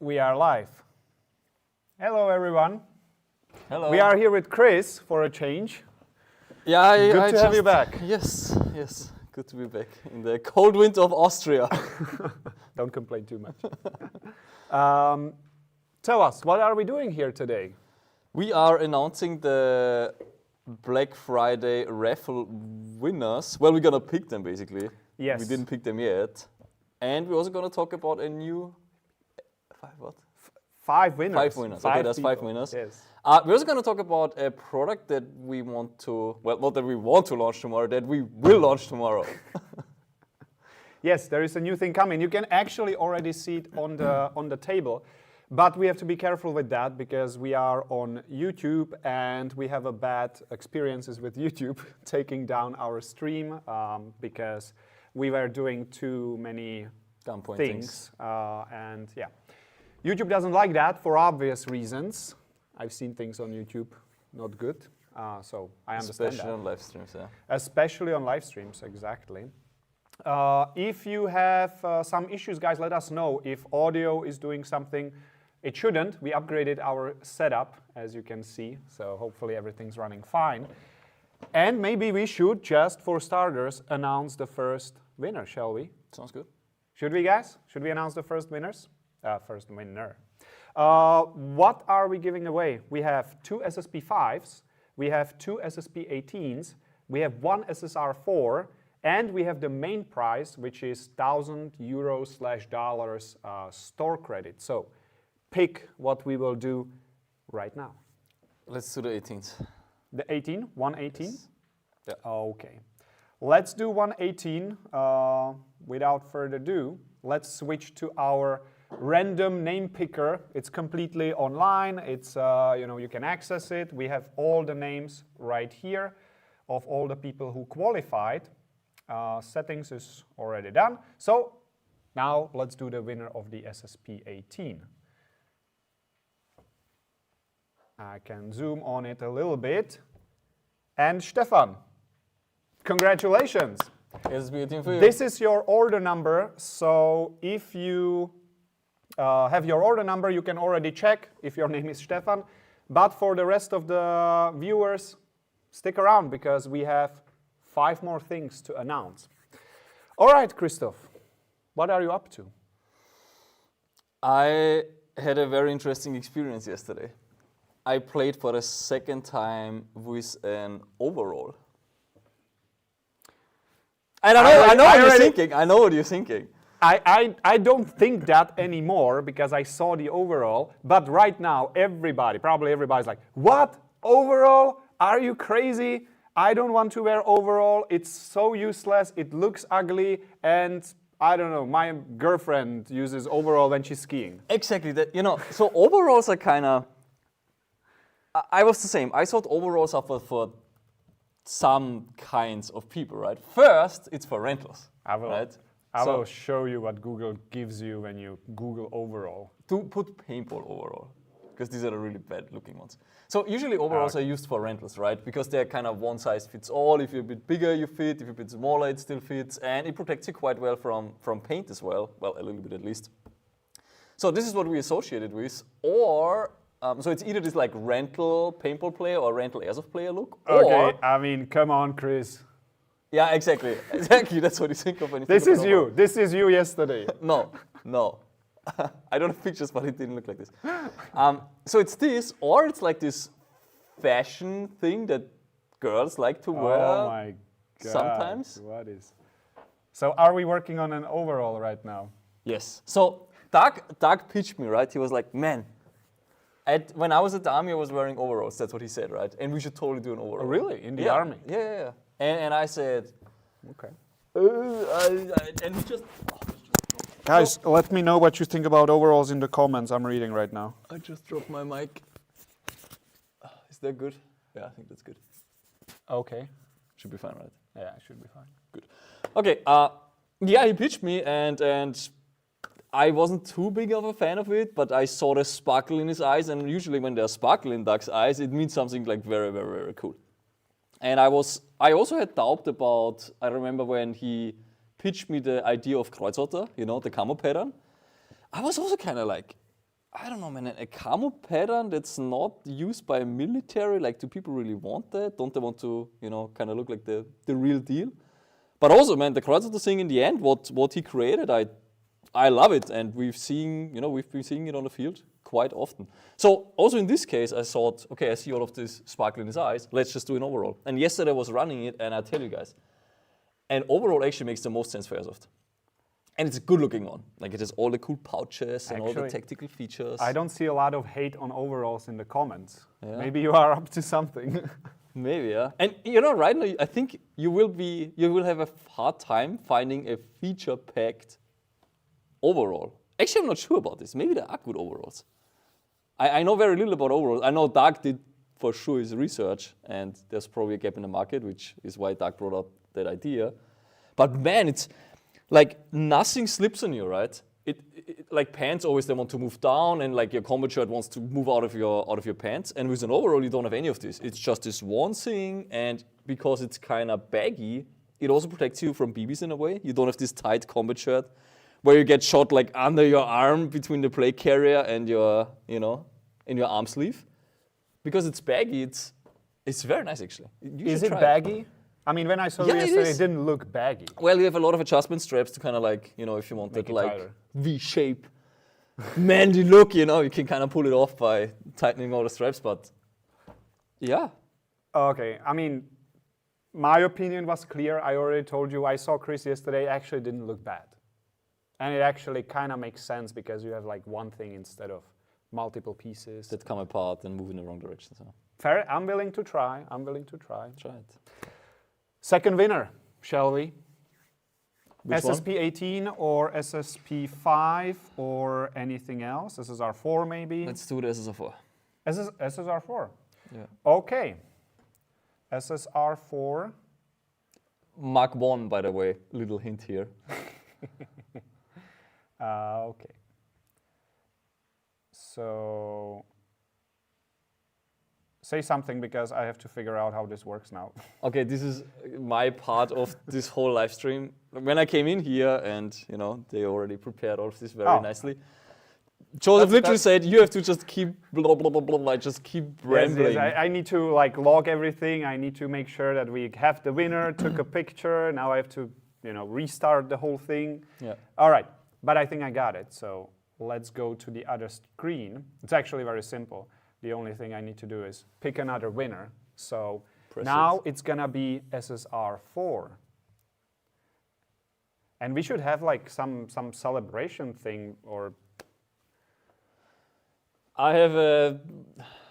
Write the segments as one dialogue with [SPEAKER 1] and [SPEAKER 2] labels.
[SPEAKER 1] We are live. Hello, everyone.
[SPEAKER 2] Hello.
[SPEAKER 1] We are here with Chris for a change.
[SPEAKER 2] Yeah,
[SPEAKER 1] Good to have you back.
[SPEAKER 2] Yes, good to be back in the cold winter of Austria.
[SPEAKER 1] Don't complain too much. Tell us, what are we doing here today?
[SPEAKER 2] We are announcing the Black Friday raffle winners. Well, we're gonna pick them basically.
[SPEAKER 1] Yes.
[SPEAKER 2] We didn't pick them yet. And we're also gonna talk about a new
[SPEAKER 1] Five winners.
[SPEAKER 2] Five winners. Okay, there's
[SPEAKER 1] people.
[SPEAKER 2] 5 winners.
[SPEAKER 1] Yes.
[SPEAKER 2] We're also going to talk about a product that we want to, well, not that we want to launch tomorrow, that we will launch tomorrow.
[SPEAKER 1] Yes, there is a new thing coming. You can actually already see it on the table, but we have to be careful with that because we are on YouTube and we have a bad experiences with YouTube taking down our stream because we were doing too many things. And yeah, YouTube doesn't like that for obvious reasons. I've seen things on YouTube not good, so I understand
[SPEAKER 2] Especially on live streams, yeah.
[SPEAKER 1] Especially on live streams, exactly. If you have some issues, guys, let us know. If audio is doing something it shouldn't, we upgraded our setup, as you can see, so hopefully everything's running fine. And maybe we should, just for starters, announce the first winner, shall we?
[SPEAKER 2] Sounds good.
[SPEAKER 1] Should we, guys? Should we announce the first winners? First winner. What are we giving away? We have 2 SSP5s, we have 2 SSP18s, we have 1 SSR4, and we have the main prize, which is 1,000 euros/dollars store credit. So pick what we will do right now.
[SPEAKER 2] Let's do the 18th.
[SPEAKER 1] The 18? 118?
[SPEAKER 2] Yes. Yeah.
[SPEAKER 1] Okay. Let's do 118. Without further ado, let's switch to our random name picker. It's completely online. It's you can access it. We have all the names right here of all the people who qualified. Settings is already done. So now let's do the winner of the SSP18. I can zoom on it a little bit. And Stefan, congratulations.
[SPEAKER 2] SSP18 for you.
[SPEAKER 1] This is your order number. So if you have your order number, you can already check if your name is Stefan. But for the rest of the viewers, stick around because we have 5 more things to announce. All right, Christoph, what are you up to?
[SPEAKER 2] I had a very interesting experience yesterday. I played for the second time with an overall. I know what you're thinking. I know what you're thinking.
[SPEAKER 1] I don't think that anymore because I saw the overall, but right now probably everybody's like, what? Overall? Are you crazy? I don't want to wear overall. It's so useless. It looks ugly. And I don't know, my girlfriend uses overall when she's skiing.
[SPEAKER 2] Exactly. So overalls are kind of... I was the same. I thought overalls are for some kinds of people, right? First, it's for rentals, right?
[SPEAKER 1] I will show you what Google gives you when you Google overall.
[SPEAKER 2] To put paintball overall, because these are the really bad looking ones. So usually overalls are used for rentals, right? Because they're kind of one size fits all. If you're a bit bigger, you fit. If you're a bit smaller, it still fits. And it protects you quite well from paint as well. Well, a little bit at least. So this is what we associated with. Or, so it's either this like rental paintball player or rental airsoft player look.
[SPEAKER 1] Okay, I mean, come on, Chris.
[SPEAKER 2] Yeah, exactly. Exactly, that's what you think of when you
[SPEAKER 1] This
[SPEAKER 2] think
[SPEAKER 1] is
[SPEAKER 2] of
[SPEAKER 1] you. This is you yesterday.
[SPEAKER 2] No. I don't have pictures, but it didn't look like this. So it's this, or it's like this fashion thing that girls like to wear.
[SPEAKER 1] Oh my God.
[SPEAKER 2] Sometimes.
[SPEAKER 1] What is? So are we working on an overall right now?
[SPEAKER 2] Yes. So Doug pitched me, right? He was like, man, when I was at the army, I was wearing overalls. That's what he said, right? And we should totally do an overall.
[SPEAKER 1] Oh, really? In the army?
[SPEAKER 2] Yeah. And I said,
[SPEAKER 1] okay.
[SPEAKER 2] And he just...
[SPEAKER 1] Guys, let me know what you think about overalls in the comments. I'm reading right now.
[SPEAKER 2] I just dropped my mic. Is that good? Yeah, I think that's good.
[SPEAKER 1] Okay.
[SPEAKER 2] Should be fine, right?
[SPEAKER 1] Yeah, it should be fine.
[SPEAKER 2] Good. Okay, yeah, he pitched me and I wasn't too big of a fan of it, but I saw the sparkle in his eyes, and usually when there's sparkle in Doug's eyes, it means something like very, very, very cool. And I also had doubt about, I remember when he pitched me the idea of Kreuzrotter, the camo pattern. I was also kind of like, I don't know, man, a camo pattern that's not used by military. Like, do people really want that? Don't they want to, kind of look like the real deal? But also, man, the Kreuzritter thing in the end, what he created, I love it, and we've been seeing it on the field quite often. So also in this case, I thought, okay, I see all of this sparkle in his eyes. Let's just do an overall. And yesterday I was running it, and I tell you guys, an overall actually makes the most sense for airsoft. And it's a good-looking one. Like, it has all the cool pouches and all the tactical features.
[SPEAKER 1] I don't see a lot of hate on overalls in the comments.
[SPEAKER 2] Yeah.
[SPEAKER 1] Maybe you are up to something.
[SPEAKER 2] Maybe, yeah. And right now, I think you will have a hard time finding a feature-packed overall. Actually, I'm not sure about this. Maybe there are good overalls. I know very little about overalls. I know Doug did for sure his research, and there's probably a gap in the market, which is why Doug brought up that idea. But man, it's like nothing slips on you, right? It like pants always they want to move down, and like your combat shirt wants to move out of your pants. And with an overall, you don't have any of this. It's just this one thing, and because it's kind of baggy, it also protects you from BBs in a way. You don't have this tight combat shirt where you get shot like under your arm between the plate carrier and your, in your arm sleeve. Because it's baggy, it's very nice actually.
[SPEAKER 1] Is it baggy? I mean, when I saw it yesterday, it didn't look baggy.
[SPEAKER 2] Well, you have a lot of adjustment straps to kind of like, if you want that like
[SPEAKER 1] tighter.
[SPEAKER 2] V-shape manly look, you can kind of pull it off by tightening all the straps, but yeah.
[SPEAKER 1] Okay, I mean, my opinion was clear. I already told you, I saw Chris yesterday, actually didn't look bad. And it actually kind of makes sense because you have like one thing instead of multiple pieces.
[SPEAKER 2] That come apart and move in the wrong direction. So.
[SPEAKER 1] Fair, I'm willing to try.
[SPEAKER 2] Try it.
[SPEAKER 1] Second winner, shall we?
[SPEAKER 2] Which
[SPEAKER 1] SSP 18 or SSP 5 or anything else? SSR4 maybe?
[SPEAKER 2] Let's do the SSR4.
[SPEAKER 1] SSR4?
[SPEAKER 2] Yeah.
[SPEAKER 1] Okay. SSR4.
[SPEAKER 2] Mark 1, by the way, little hint here.
[SPEAKER 1] Okay. So, say something because I have to figure out how this works now.
[SPEAKER 2] Okay, this is my part of this whole live stream. When I came in here and, they already prepared all of this very nicely. Joseph literally said, you have to just keep blah, blah, blah, blah, just keep rambling.
[SPEAKER 1] Yes, I need to like log everything. I need to make sure that we have the winner, took a picture. Now I have to, restart the whole thing.
[SPEAKER 2] Yeah.
[SPEAKER 1] All right, but I think I got it. So let's go to the other screen. It's actually very simple. The only thing I need to do is pick another winner. So now it's gonna be SSR4. And we should have like some celebration thing or...
[SPEAKER 2] I have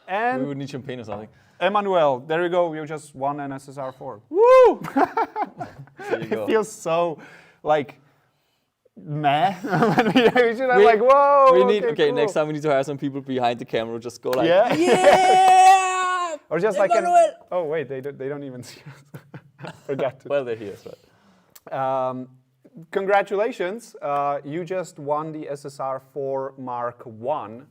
[SPEAKER 1] and
[SPEAKER 2] we would need champagne or something.
[SPEAKER 1] Emmanuel, there you go. You just won an SSR4.
[SPEAKER 2] Woo! There you go.
[SPEAKER 1] It feels so like meh. We should have like whoa.
[SPEAKER 2] We need
[SPEAKER 1] cool.
[SPEAKER 2] Next time we need to hire some people behind the camera who just go like
[SPEAKER 1] yeah. Or just
[SPEAKER 2] Emmanuel.
[SPEAKER 1] like oh wait, they don't even see us. Forgot to.
[SPEAKER 2] Well, they're here, right?
[SPEAKER 1] Congratulations, you just won the SSR4 Mark 1.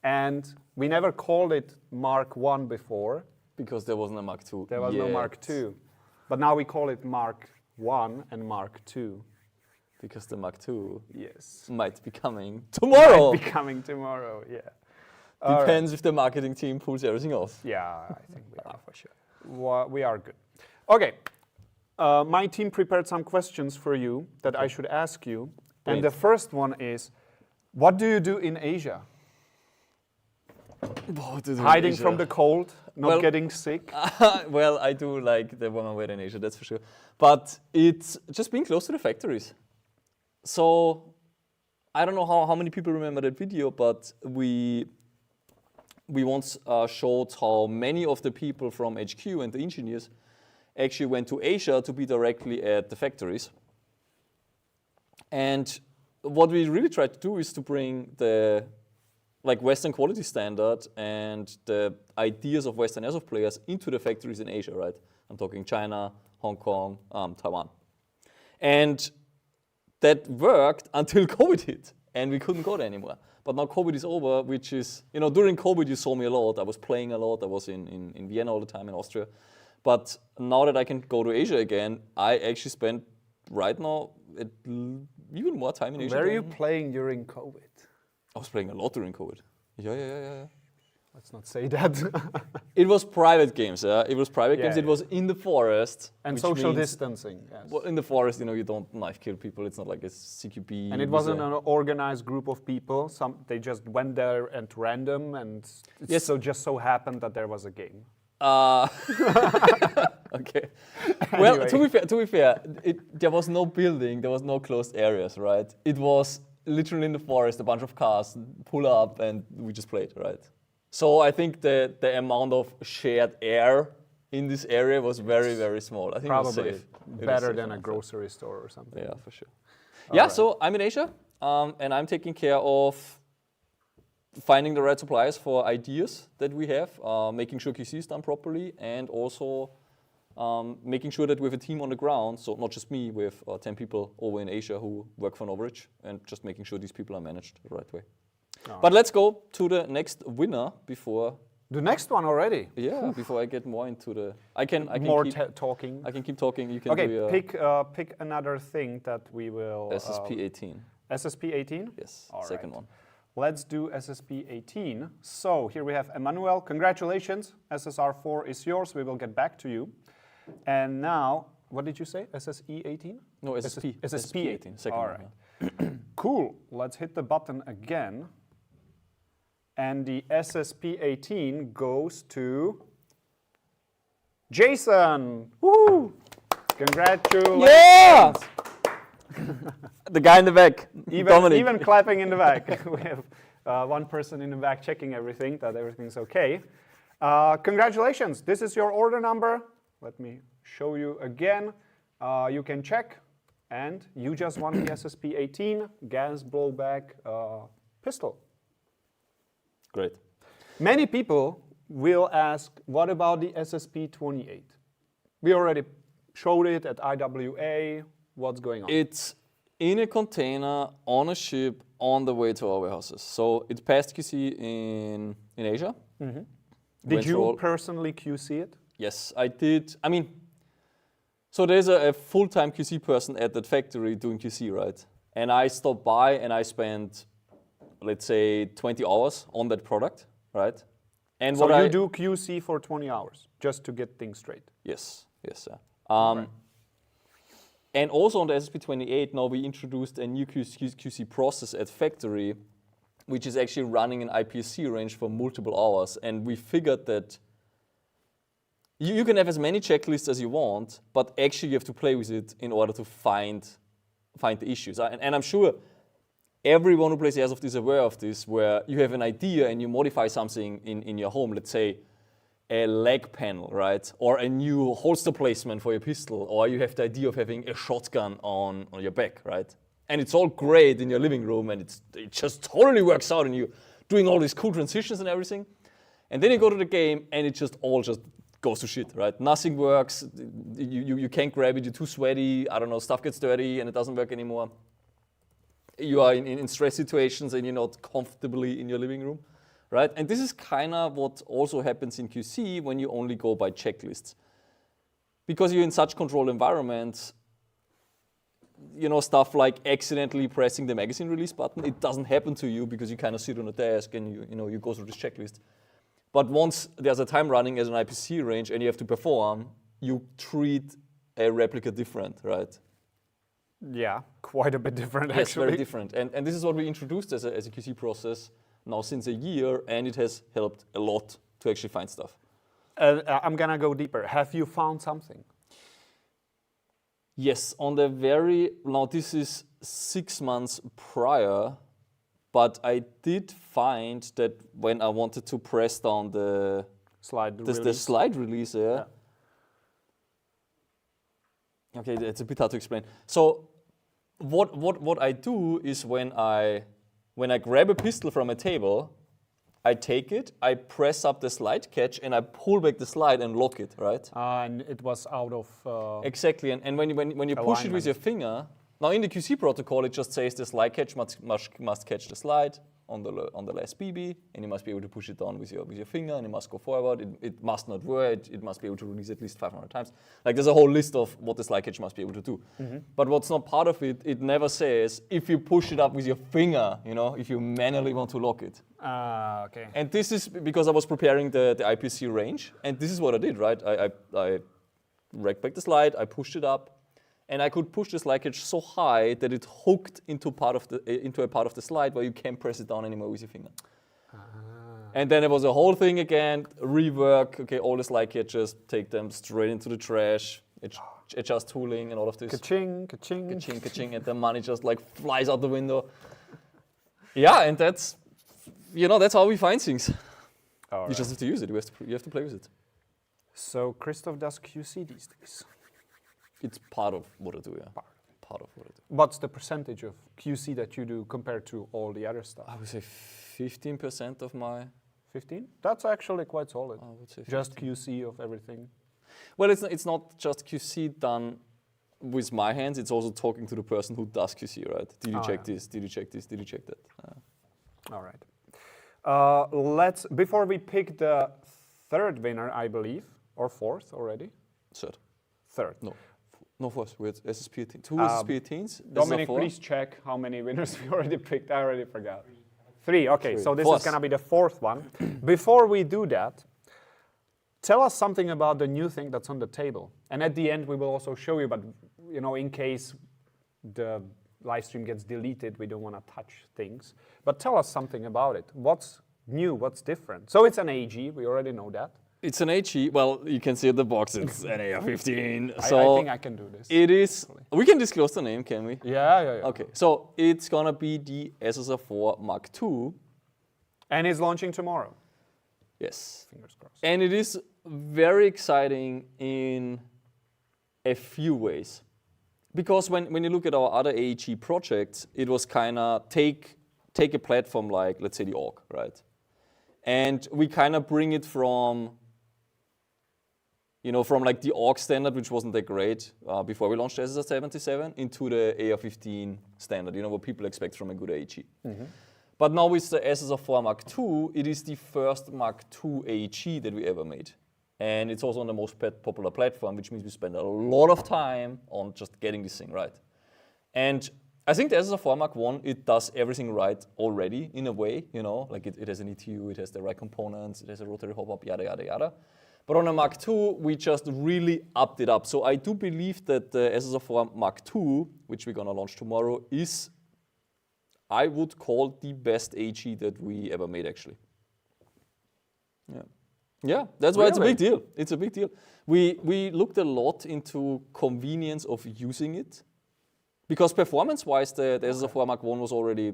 [SPEAKER 1] And we never called it Mark 1 before.
[SPEAKER 2] Because there wasn't a Mark 2.
[SPEAKER 1] There was no Mark 2. But now we call it Mark 1 and Mark 2.
[SPEAKER 2] Because the Mark 2
[SPEAKER 1] might
[SPEAKER 2] be coming tomorrow.
[SPEAKER 1] Might be coming tomorrow, yeah.
[SPEAKER 2] Depends if the marketing team pulls everything off.
[SPEAKER 1] Yeah, I think we are for sure. We are good. Okay, my team prepared some questions for you that I should ask you.
[SPEAKER 2] Great.
[SPEAKER 1] And the first one is, what do you do in Asia? Hiding from the cold, not getting sick?
[SPEAKER 2] Well, I do like the warmer weather in Asia, that's for sure. But it's just being close to the factories. So, I don't know how many people remember that video, but we once showed how many of the people from HQ and the engineers actually went to Asia to be directly at the factories. And what we really tried to do is to bring the Western quality standard and the ideas of Western airsoft players into the factories in Asia, right? I'm talking China, Hong Kong, Taiwan. And that worked until COVID hit, and we couldn't go there anymore. But now COVID is over, which is, during COVID you saw me a lot. I was playing a lot. I was in Vienna all the time, in Austria. But now that I can go to Asia again, I actually spend right now even more time in Asia.
[SPEAKER 1] Where are you playing during COVID?
[SPEAKER 2] I was playing a lot during COVID. Yeah.
[SPEAKER 1] Let's not say that.
[SPEAKER 2] It was private games, yeah. It was private games.
[SPEAKER 1] Yeah.
[SPEAKER 2] It was in the forest.
[SPEAKER 1] And
[SPEAKER 2] which
[SPEAKER 1] social
[SPEAKER 2] means-
[SPEAKER 1] distancing, yes.
[SPEAKER 2] Well, in the forest, you don't knife kill people. It's not like a CQB.
[SPEAKER 1] And it wasn't an organized group of people. They just went there at random, and
[SPEAKER 2] Yes.
[SPEAKER 1] so just so happened that there was a game.
[SPEAKER 2] Okay. Well,
[SPEAKER 1] Anyway.
[SPEAKER 2] to be fair, there was no building, there was no closed areas, right? It was literally in the forest, a bunch of cars pull up, and we just played, right? So I think the amount of shared air in this area was very, very small. I think it was
[SPEAKER 1] Probably
[SPEAKER 2] safe. It was
[SPEAKER 1] better
[SPEAKER 2] safe
[SPEAKER 1] than a
[SPEAKER 2] enough.
[SPEAKER 1] grocery store or something.
[SPEAKER 2] Yeah, for sure.
[SPEAKER 1] All
[SPEAKER 2] Yeah,
[SPEAKER 1] right.
[SPEAKER 2] so I'm in Asia, and I'm taking care of finding the right suppliers for ideas that we have, making sure QC is done properly, and also making sure that we have a team on the ground, so not just me, we have 10 people over in Asia who work for NOVRITSCH, and just making sure these people are managed the right way. But let's go to the next winner before,
[SPEAKER 1] The next one already.
[SPEAKER 2] before I get more into the. I can
[SPEAKER 1] More
[SPEAKER 2] keep,
[SPEAKER 1] talking.
[SPEAKER 2] I can keep talking. You can
[SPEAKER 1] Okay,
[SPEAKER 2] do
[SPEAKER 1] pick another thing that we will.
[SPEAKER 2] SSP 18.
[SPEAKER 1] SSP 18?
[SPEAKER 2] Yes,
[SPEAKER 1] All
[SPEAKER 2] second
[SPEAKER 1] right.
[SPEAKER 2] one.
[SPEAKER 1] Let's do SSP 18. So here we have Emmanuel. Congratulations. SSR4 is yours. We will get back to you. And now, what did you say? SSE 18?
[SPEAKER 2] No, SSP.
[SPEAKER 1] SSP
[SPEAKER 2] 18. Second
[SPEAKER 1] All
[SPEAKER 2] one.
[SPEAKER 1] right.
[SPEAKER 2] yeah.
[SPEAKER 1] Cool. Let's hit the button again. And the SSP 18 goes to Jason. Woo! Congratulations.
[SPEAKER 2] Yeah! The guy in the back, Dominic.
[SPEAKER 1] Even clapping in the back. We have one person in the back checking everything, that everything's okay. Congratulations. This is your order number. Let me show you again. You can check. And you just won the SSP 18 gas blowback pistol.
[SPEAKER 2] Great.
[SPEAKER 1] Many people will ask, what about the SSP 28? We already showed it at IWA. What's going on?
[SPEAKER 2] It's in a container on a ship on the way to our warehouses. So it passed QC in Asia.
[SPEAKER 1] Did
[SPEAKER 2] Went through
[SPEAKER 1] you
[SPEAKER 2] all-
[SPEAKER 1] personally QC it?
[SPEAKER 2] Yes, I did. I mean, so there's a full-time QC person at that factory doing QC, right? And I stopped by and I spent, let's say, 20 hours on that product, right? And
[SPEAKER 1] So
[SPEAKER 2] what
[SPEAKER 1] you
[SPEAKER 2] I
[SPEAKER 1] do QC for 20 hours, just to get things straight.
[SPEAKER 2] Yes, sir.
[SPEAKER 1] Right.
[SPEAKER 2] And also on the SSP28, now we introduced a new QC process at factory, which is actually running an IPSC range for multiple hours. And we figured that you can have as many checklists as you want, but actually you have to play with it in order to find the issues. And I'm sure everyone who plays Airsoft is aware of this, where you have an idea and you modify something in your home, let's say a leg panel, right? Or a new holster placement for your pistol, or you have the idea of having a shotgun on your back, right? And it's all great in your living room, and it just totally works out, and you're doing all these cool transitions and everything. And then you go to the game, and it just goes to shit, right? Nothing works, you can't grab it, you're too sweaty, I don't know, stuff gets dirty, and it doesn't work anymore. You are in stress situations, and you're not comfortably in your living room. Right? And this is kind of what also happens in QC when you only go by checklists. Because you're in such controlled environments, stuff like accidentally pressing the magazine release button, it doesn't happen to you because you kind of sit on a desk and you go through this checklist. But once there's a time running as an IPC range and you have to perform, you treat a replica different, right?
[SPEAKER 1] Yeah, quite a bit different
[SPEAKER 2] Yes,
[SPEAKER 1] actually.
[SPEAKER 2] very different. And this is what we introduced as a QC process now since a year, and it has helped a lot to actually find stuff.
[SPEAKER 1] I'm gonna go deeper. Have you found something?
[SPEAKER 2] Yes, now this is 6 months prior, but I did find that when I wanted to press down the slide release, yeah. Okay, it's a bit hard to explain. So what I do is when I grab a pistol from a table, I take it, I press up the slide catch, and I pull back the slide and lock it, right?
[SPEAKER 1] And it was out of...
[SPEAKER 2] Exactly, and when you push it with your finger, now in the QC protocol, it just says the slide catch must catch the slide, on the last BB, and you must be able to push it down with your finger, and it must go forward. It must not whir. It must be able to release at least 500 times. Like there's a whole list of what the slide catch must be able to do. But what's not part of it, it never says if you push it up with your finger, you know, if you manually want to lock it.
[SPEAKER 1] Okay.
[SPEAKER 2] And this is because I was preparing the IPC range, and this is what I did, right? I racked back the slide, I pushed it up, and I could push the slide catch so high that it hooked into a part of the slide where you can't press it down anymore with your finger. And then it was a whole thing again, rework, okay, all the slide catches, take them straight into the trash, adjust tooling and all of this.
[SPEAKER 1] Ka-ching, ka-ching.
[SPEAKER 2] Ka-ching, ka-ching, and the money just like flies out the window. Yeah, and that's, you know, that's how we find things. You just have to use it, you have to play with it.
[SPEAKER 1] So Christoph does QC these days.
[SPEAKER 2] It's part of what I do, yeah. Part of what I do.
[SPEAKER 1] What's the percentage of QC that you do compared to all the other stuff?
[SPEAKER 2] I would say 15% of my...
[SPEAKER 1] 15? That's actually quite solid.
[SPEAKER 2] I would say 15.
[SPEAKER 1] Just QC of everything.
[SPEAKER 2] Well, it's not just QC done with my hands, it's also talking to the person who does QC, right? Did you check this? Did you check this? Did you check that?
[SPEAKER 1] All right. Before we pick the third winner, I believe, or fourth already? Third.
[SPEAKER 2] No, fourth. We had SSP18. Two SSP18s.
[SPEAKER 1] Dominic, please check how many winners we already picked. I already forgot. Three. Okay, so this is going to be the fourth one. Before we do that, tell us something about the new thing that's on the table. And at the end, we will also show you, but you know, in case the live stream gets deleted, we don't want to touch things. But tell us something about it. What's new? What's different? So it's an AG. We already know that.
[SPEAKER 2] It's an HE. Well, you can see at the box it's an AR-15.
[SPEAKER 1] I think I can do this.
[SPEAKER 2] It is. We can disclose the name, can we?
[SPEAKER 1] Yeah.
[SPEAKER 2] Okay, so it's gonna be the SSR4 Mark II.
[SPEAKER 1] And it's launching tomorrow.
[SPEAKER 2] Yes.
[SPEAKER 1] Fingers crossed.
[SPEAKER 2] And it is very exciting in a few ways. Because when you look at our other AEG projects, it was kind of take a platform like, let's say, the AUG, right? And we kind of bring it from, you know, from like the AUG standard, which wasn't that great before we launched the SSR77, into the AR-15 standard, you know, what people expect from a good AEG. But now with the SSR4 Mark II, it is the first Mark II AEG that we ever made. And it's also on the most popular platform, which means we spend a lot of time on just getting this thing right. And I think the SSR4 Mark I, it does everything right already in a way, you know, like it has an ETU, it has the right components, it has a rotary hop-up, yada, yada, yada. But on a Mark II, we just really upped it up. So I do believe that the SSR4 Mark II, which we're gonna launch tomorrow, is, I would call, the best AG that we ever made, actually. Yeah, that's why it's a big deal. It's a big deal. We looked a lot into convenience of using it. Because performance-wise, the SSR4 Mark I was already,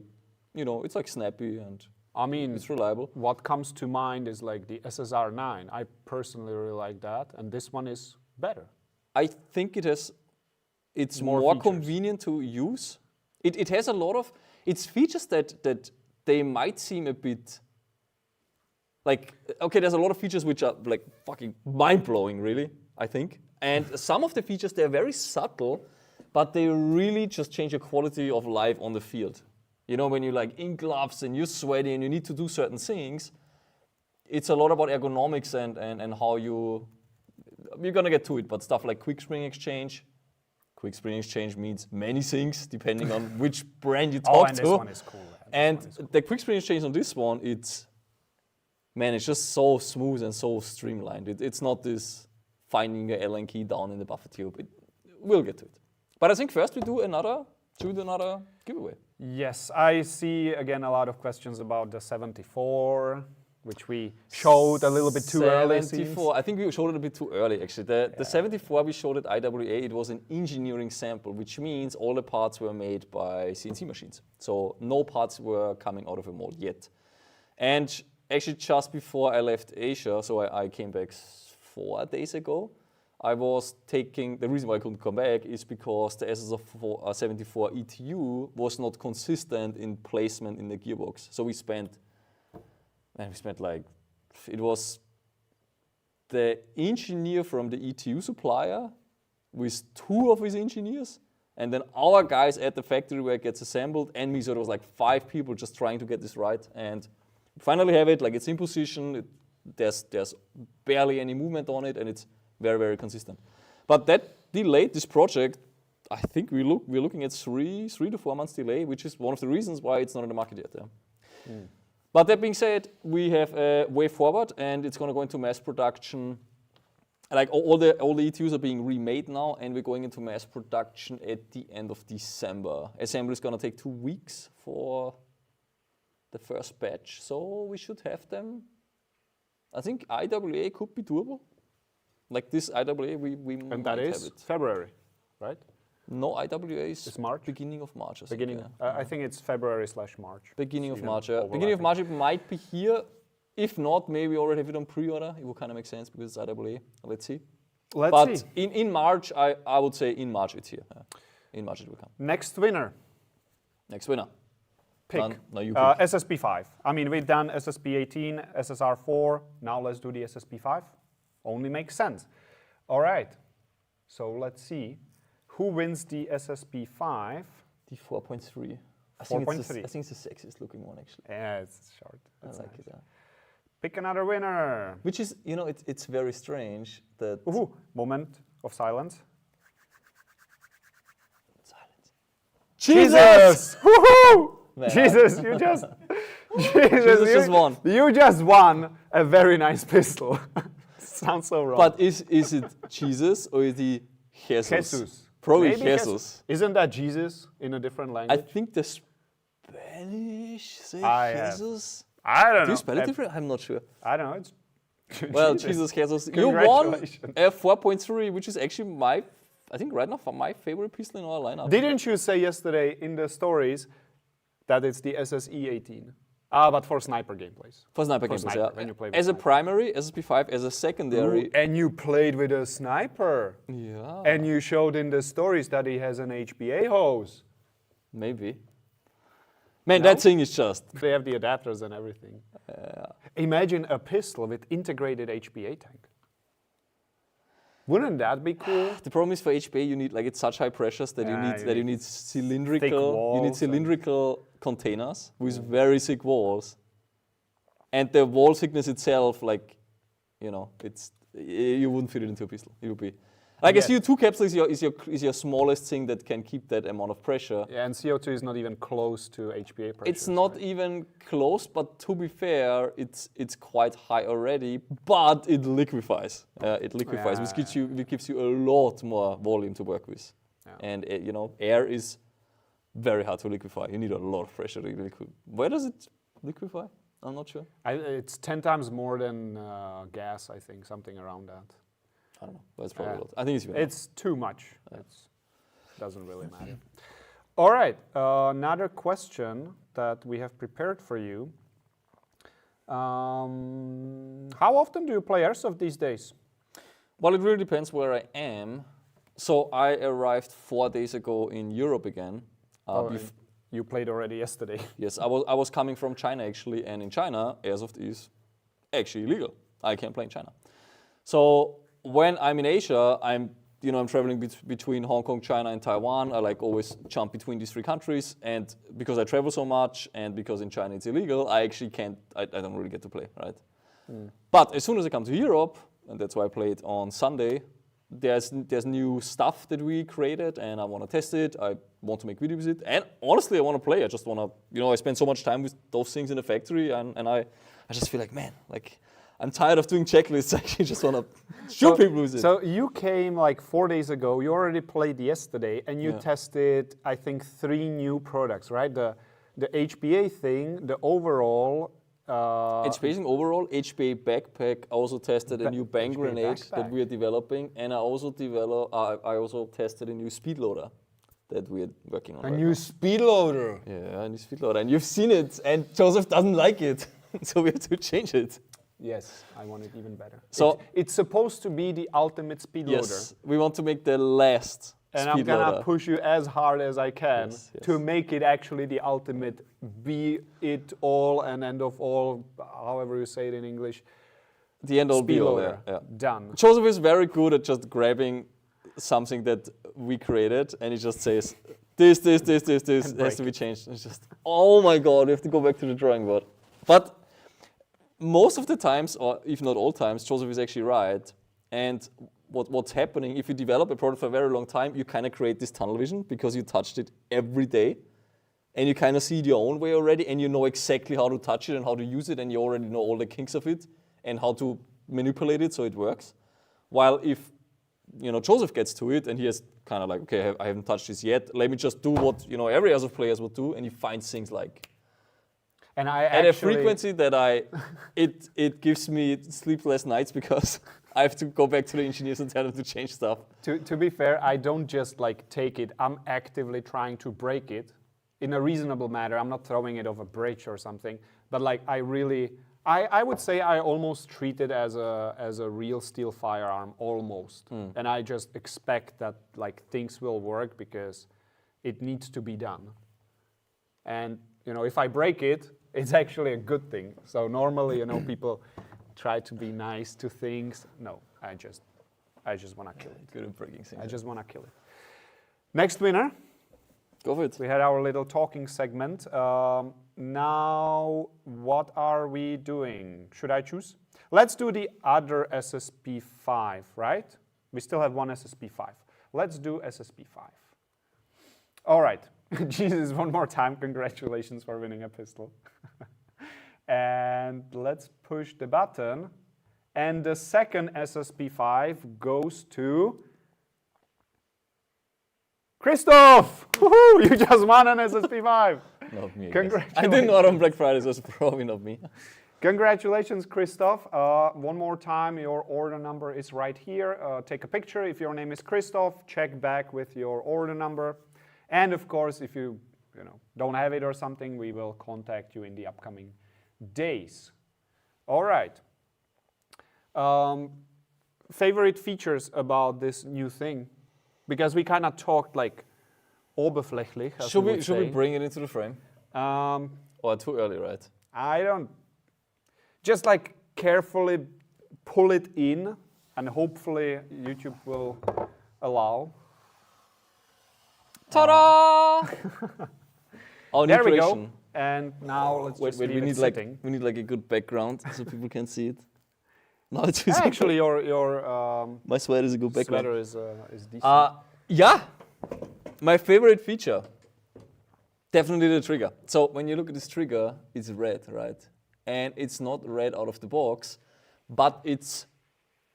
[SPEAKER 2] you know, it's like snappy and
[SPEAKER 1] I mean,
[SPEAKER 2] it's reliable.
[SPEAKER 1] What comes to mind is like the SSR9. I personally really like that, and this one is better.
[SPEAKER 2] I think it's more convenient to use. It has a lot of, it's features that they might seem a bit, like, okay, there's a lot of features which are like fucking mind-blowing, really, I think. And some of the features, they're very subtle, but they really just change your quality of life on the field. You know, when you're like in gloves and you're sweaty and you need to do certain things, it's a lot about ergonomics and how you're gonna get to it, but stuff like quick spring exchange. Quick spring exchange means many things depending on which brand you talk to.
[SPEAKER 1] This one is cool.
[SPEAKER 2] And the quick spring exchange on this one, it's just so smooth and so streamlined. It's not this finding your Allen key down in the buffer tube. We'll get to it. But I think first we do another giveaway.
[SPEAKER 1] Yes, I see again a lot of questions about the 74, which we showed a little bit too early.
[SPEAKER 2] 74, I think we showed it a bit too early actually. The 74 we showed at IWA, it was an engineering sample, which means all the parts were made by CNC machines. So no parts were coming out of a mold yet. And actually just before I left Asia, so I came back 4 days ago, I was taking, the reason why I couldn't come back is because the SSR74 ETU was not consistent in placement in the gearbox. So we spent like, it was the engineer from the ETU supplier with 2 of his engineers and then our guys at the factory where it gets assembled, and me. So there was like 5 people just trying to get this right, and finally have it. Like it's in position. There's barely any movement on it, and it's very, very consistent. But that delayed this project. I think we're looking at 3 to 4 months delay, which is one of the reasons why it's not in the market yet. Yeah. But that being said, we have a way forward, and it's going to go into mass production. Like all the ETUs are being remade now, and we're going into mass production at the end of December. Assembly is going to take 2 weeks for the first batch, so we should have them. I think IWA could be doable. Like this IWA, we
[SPEAKER 1] and that is
[SPEAKER 2] have it.
[SPEAKER 1] February, right?
[SPEAKER 2] No, IWA is
[SPEAKER 1] it's March?
[SPEAKER 2] Beginning of March.
[SPEAKER 1] I think it's February/March.
[SPEAKER 2] Beginning of March, yeah. Beginning of March, it might be here. If not, maybe we already have it on pre-order. It will kind of make sense because it's IWA. Let's see. But in March, I would say in March it's here. Yeah. In March it will come.
[SPEAKER 1] Next winner. Pick.
[SPEAKER 2] Now you pick.
[SPEAKER 1] SSP5. I mean, we've done SSP18, SSR4. Now let's do the SSP5. Only makes sense. All right. So let's see. Who wins the SSP5?
[SPEAKER 2] The 4.3.
[SPEAKER 1] 4.3.
[SPEAKER 2] I think it's the sexiest looking one, actually.
[SPEAKER 1] Yeah, it's short.
[SPEAKER 2] That's like it, yeah.
[SPEAKER 1] Pick another winner.
[SPEAKER 2] Which is, it's very strange that...
[SPEAKER 1] Ooh, moment of silence.
[SPEAKER 2] Silence.
[SPEAKER 1] Jesus! Woohoo! Jesus, you just...
[SPEAKER 2] Jesus just won.
[SPEAKER 1] You just won a very nice pistol. Sounds so wrong.
[SPEAKER 2] But is it Jesus or is he Jesus?
[SPEAKER 1] Jesus.
[SPEAKER 2] Probably
[SPEAKER 1] Maybe
[SPEAKER 2] Jesus.
[SPEAKER 1] Isn't that Jesus in a different language?
[SPEAKER 2] I think the Spanish say Jesus.
[SPEAKER 1] I don't know.
[SPEAKER 2] Do you spell it different? I'm not sure.
[SPEAKER 1] I don't know. It's
[SPEAKER 2] well, Jesus. You won a 4.3, which is actually I think right now my favorite pistol in our lineup.
[SPEAKER 1] Didn't you say yesterday in the stories that it's the SSE18? But for sniper gameplays.
[SPEAKER 2] For sniper gameplays, yeah.
[SPEAKER 1] When you play with
[SPEAKER 2] as
[SPEAKER 1] sniper.
[SPEAKER 2] a primary, SSP5, as a secondary.
[SPEAKER 1] Ooh, and you played with a sniper.
[SPEAKER 2] Yeah.
[SPEAKER 1] And you showed in the stories that he has an HPA hose.
[SPEAKER 2] Maybe. Man, that thing is just...
[SPEAKER 1] They have the adapters and everything. Imagine a pistol with integrated HPA tank. Wouldn't that be cool?
[SPEAKER 2] The problem is for HPA, you need it's such high pressures that you need cylindrical containers with very thick walls, and the wall thickness itself, it's you wouldn't fit it into a pistol. It would be a CO2 capsule is your smallest thing that can keep that amount of pressure.
[SPEAKER 1] Yeah, and CO2 is not even close to HPA pressure.
[SPEAKER 2] It's not even close, but to be fair, it's quite high already. But it liquefies. Which gives you a lot more volume to work with. Yeah. And air is very hard to liquefy. You need a lot of pressure to liquefy. Where does it liquefy? I'm not sure.
[SPEAKER 1] It's 10 times more than gas, I think, something around that.
[SPEAKER 2] I don't know. That's probably a lot. I think
[SPEAKER 1] it's too much. It doesn't really matter. All right. Another question that we have prepared for you. How often do you play Airsoft these days?
[SPEAKER 2] Well, it really depends where I am. So I arrived 4 days ago in Europe again.
[SPEAKER 1] You played already yesterday.
[SPEAKER 2] Yes, I was coming from China actually, and in China, Airsoft is actually illegal. I can't play in China. So when I'm in Asia, I'm traveling between Hong Kong, China, and Taiwan. I always jump between these 3 countries, and because I travel so much, and because in China it's illegal, I actually can't. I don't really get to play, right? But as soon as I come to Europe, and that's why I played on Sunday, there's new stuff that we created, and I want to test it. I want to make videos with it, and honestly, I want to play. I just want to, I spend so much time with those things in the factory, and I just feel I'm tired of doing checklists. I actually just want to shoot people with it.
[SPEAKER 1] So you came 4 days ago. You already played yesterday, and you tested, I think, 3 new products, right? The HPA thing, the overall.
[SPEAKER 2] HPA thing overall, HPA backpack. I also tested a new bang grenade that we are developing, and I also tested a new speed loader that we're working on.
[SPEAKER 1] A new speed loader.
[SPEAKER 2] Yeah, a new speed loader, and you've seen it, and Joseph doesn't like it, so we have to change it.
[SPEAKER 1] Yes, I want it even better.
[SPEAKER 2] So
[SPEAKER 1] it's supposed to be the ultimate speed loader.
[SPEAKER 2] Yes, we want to make the last
[SPEAKER 1] and
[SPEAKER 2] speed
[SPEAKER 1] I'm
[SPEAKER 2] loader.
[SPEAKER 1] gonna push you as hard as I can to make it actually the ultimate, be it all and end of all, however you say it in English.
[SPEAKER 2] The end all
[SPEAKER 1] speed
[SPEAKER 2] be all.
[SPEAKER 1] loader.
[SPEAKER 2] Yeah.
[SPEAKER 1] Done.
[SPEAKER 2] Joseph is very good at just grabbing something that we created, and it just says, this has to be changed. It's just, oh my God, we have to go back to the drawing board. But most of the times, or if not all times, Joseph is actually right. And what's happening, if you develop a product for a very long time, you kind of create this tunnel vision because you touched it every day. And you kind of see it your own way already, and you know exactly how to touch it and how to use it, and you already know all the kinks of it and how to manipulate it so it works. While if Joseph gets to it and he has kind of like, okay, I haven't touched this yet, let me just do what every other players would do, and he finds things like
[SPEAKER 1] and I
[SPEAKER 2] at a frequency that it gives me sleepless nights because I have to go back to the engineers and tell them to change stuff.
[SPEAKER 1] To be fair, I don't just like take it. I'm actively trying to break it in a reasonable manner. I'm not throwing it off a bridge or something, but like I would say I almost treat it as a real steel firearm, almost. And I just expect that like things will work because it needs to be done. And if I break it, it's actually a good thing. So normally, people try to be nice to things. No, I just want to kill it.
[SPEAKER 2] Good at breaking things.
[SPEAKER 1] I just want to kill it. Next winner.
[SPEAKER 2] Go for it.
[SPEAKER 1] We had our little talking segment. Now, what are we doing? Should I choose? Let's do the other SSP5, right? We still have one SSP5. Let's do SSP5. All right. Jesus, one more time. Congratulations for winning a pistol. And let's push the button. And the second SSP5 goes to Christoph! Woohoo! You just won an SSP5.
[SPEAKER 2] Not me.
[SPEAKER 1] Congratulations.
[SPEAKER 2] I didn't know it on Black Friday, so it's probably not me.
[SPEAKER 1] Congratulations, Christoph. One more time, your order number is right here. Take a picture if your name is Christoph. Check back with your order number. And of course, if you don't have it or something, we will contact you in the upcoming days. All right. Favorite features about this new thing? Because we kind of talked like oberflächlich.
[SPEAKER 2] Should we bring it into the frame? Or too early, right?
[SPEAKER 1] I don't. Just like carefully pull it in, and hopefully YouTube will allow.
[SPEAKER 2] Ta-da! Oh,
[SPEAKER 1] there we go. And now let's just leave it sitting.
[SPEAKER 2] We need like a good background so people can see it. No, it's
[SPEAKER 1] actually your
[SPEAKER 2] my sweater is a good background.
[SPEAKER 1] Sweater is decent.
[SPEAKER 2] Yeah, my favorite feature, definitely the trigger. So when you look at this trigger, it's red, right? And it's not red out of the box, but it's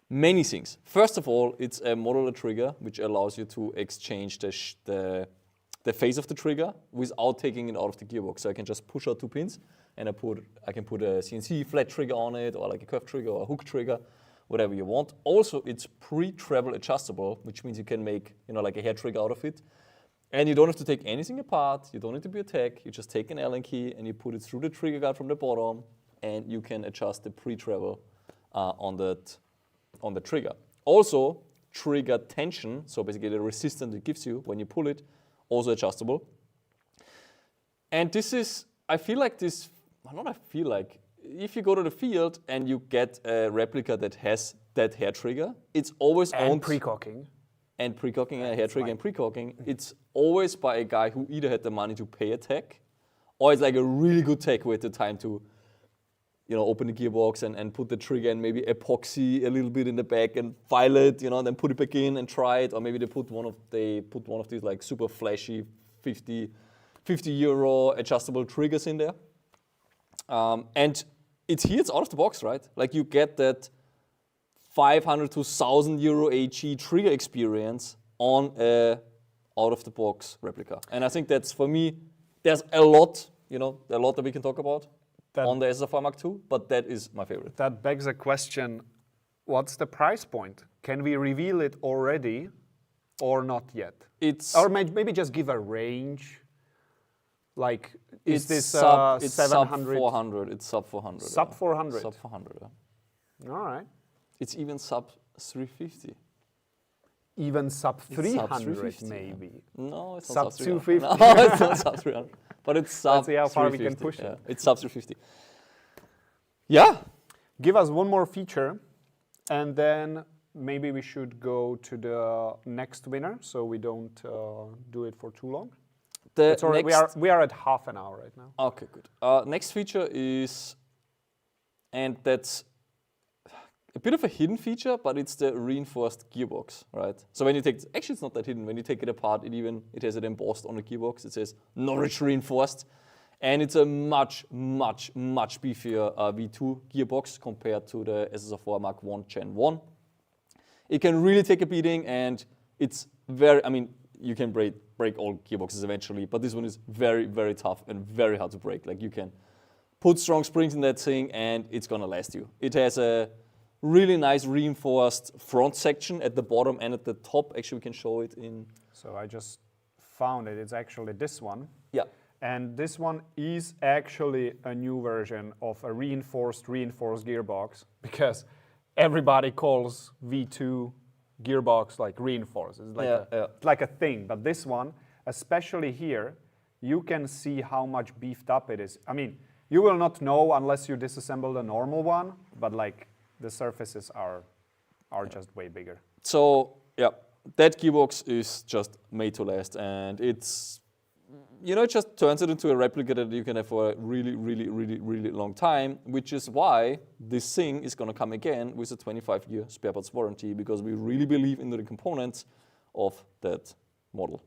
[SPEAKER 2] many things. First of all, it's a modular trigger, which allows you to exchange the face of the trigger without taking it out of the gearbox. So I can just push out 2 pins, and I can put a CNC flat trigger on it, or like a curved trigger or a hook trigger, whatever you want. Also, it's pre-travel adjustable, which means you can make like a hair trigger out of it. And you don't have to take anything apart. You don't need to be a tech. You just take an Allen key and you put it through the trigger guard from the bottom, and you can adjust the pre-travel on the trigger. Also, trigger tension, so basically the resistance it gives you when you pull it, also adjustable. And this is, if you go to the field and you get a replica that has that hair trigger, it's always
[SPEAKER 1] and precocking.
[SPEAKER 2] And precocking, a hair trigger and precocking, it's always by a guy who either had the money to pay a tech, or it's like a really good tech with the time to open the gearbox and put the trigger and maybe epoxy a little bit in the back and file it, and then put it back in and try it. Or maybe they put one of these like super flashy 50 euro adjustable triggers in there. And it's out of the box, right? Like you get that 500 to 1,000 euro AG trigger experience on a out of the box replica. And I think that's, for me, there's a lot that we can talk about on the SSR4 Mark II, but that is my favorite.
[SPEAKER 1] That begs a question, what's the price point? Can we reveal it already or not yet? Or maybe just give a range. Like, is this 700?
[SPEAKER 2] It's sub 400. It's sub 400.
[SPEAKER 1] Sub 400?
[SPEAKER 2] Sub 400, yeah.
[SPEAKER 1] All right.
[SPEAKER 2] It's even sub 350.
[SPEAKER 1] Even sub 300,
[SPEAKER 2] sub 350,
[SPEAKER 1] maybe.
[SPEAKER 2] No, it's
[SPEAKER 1] sub
[SPEAKER 2] not sub
[SPEAKER 1] 250.
[SPEAKER 2] No, it's not sub 300. But it's sub
[SPEAKER 1] Let's see how far we can
[SPEAKER 2] 350.
[SPEAKER 1] push
[SPEAKER 2] Yeah,
[SPEAKER 1] it.
[SPEAKER 2] it's sub 350. Yeah.
[SPEAKER 1] Give us one more feature, and then maybe we should go to the next winner, so we don't do it for too long. We are at half an hour right now.
[SPEAKER 2] Okay, good. Next feature is, and that's a bit of a hidden feature, but it's the reinforced gearbox, right? So when you take, actually it's not that hidden. When you take it apart, it has it embossed on the gearbox. It says NOVRITSCH reinforced, and it's a much beefier V2 gearbox compared to the SSR4 Mark 1 Gen 1. It can really take a beating, and it's very, I mean, you can break all gearboxes eventually, but this one is very tough and very hard to break. Like, you can put strong springs in that thing and it's gonna last you. It has a really nice reinforced front section at the bottom and at the top. Actually, we can show it in.
[SPEAKER 1] So I just found it. It's actually this one.
[SPEAKER 2] Yeah.
[SPEAKER 1] And this one is actually a new version of a reinforced gearbox, because everybody calls V2 gearbox like reinforced. It's like, it's like a thing. But this one, especially here, you can see how much beefed up it is. I mean, you will not know unless you disassemble the normal one, but like the surfaces are just way bigger. So yeah, that gearbox is just made to last, and it's, you know, it just turns it into a replica that you can have for a really long time, which is why this thing is gonna come again with a 25-year spare parts warranty, because we really believe in the components of that model.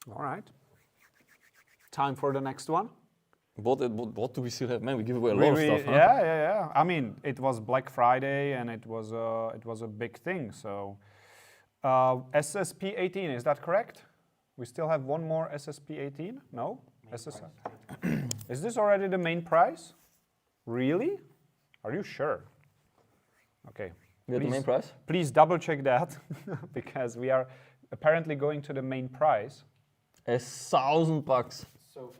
[SPEAKER 1] All right. Time for the next one.
[SPEAKER 2] What do we still have? Man, we give away a lot of stuff. Huh?
[SPEAKER 1] Yeah. I mean, it was Black Friday, and it was a big thing. So, SSP18, is that correct? We still have one more SSP18? No? SSR. Is this already the main price? Really? Are you sure? Okay.
[SPEAKER 2] We have the main price?
[SPEAKER 1] Please double check that, because we are apparently going to the main price.
[SPEAKER 2] $1,000.
[SPEAKER 3] So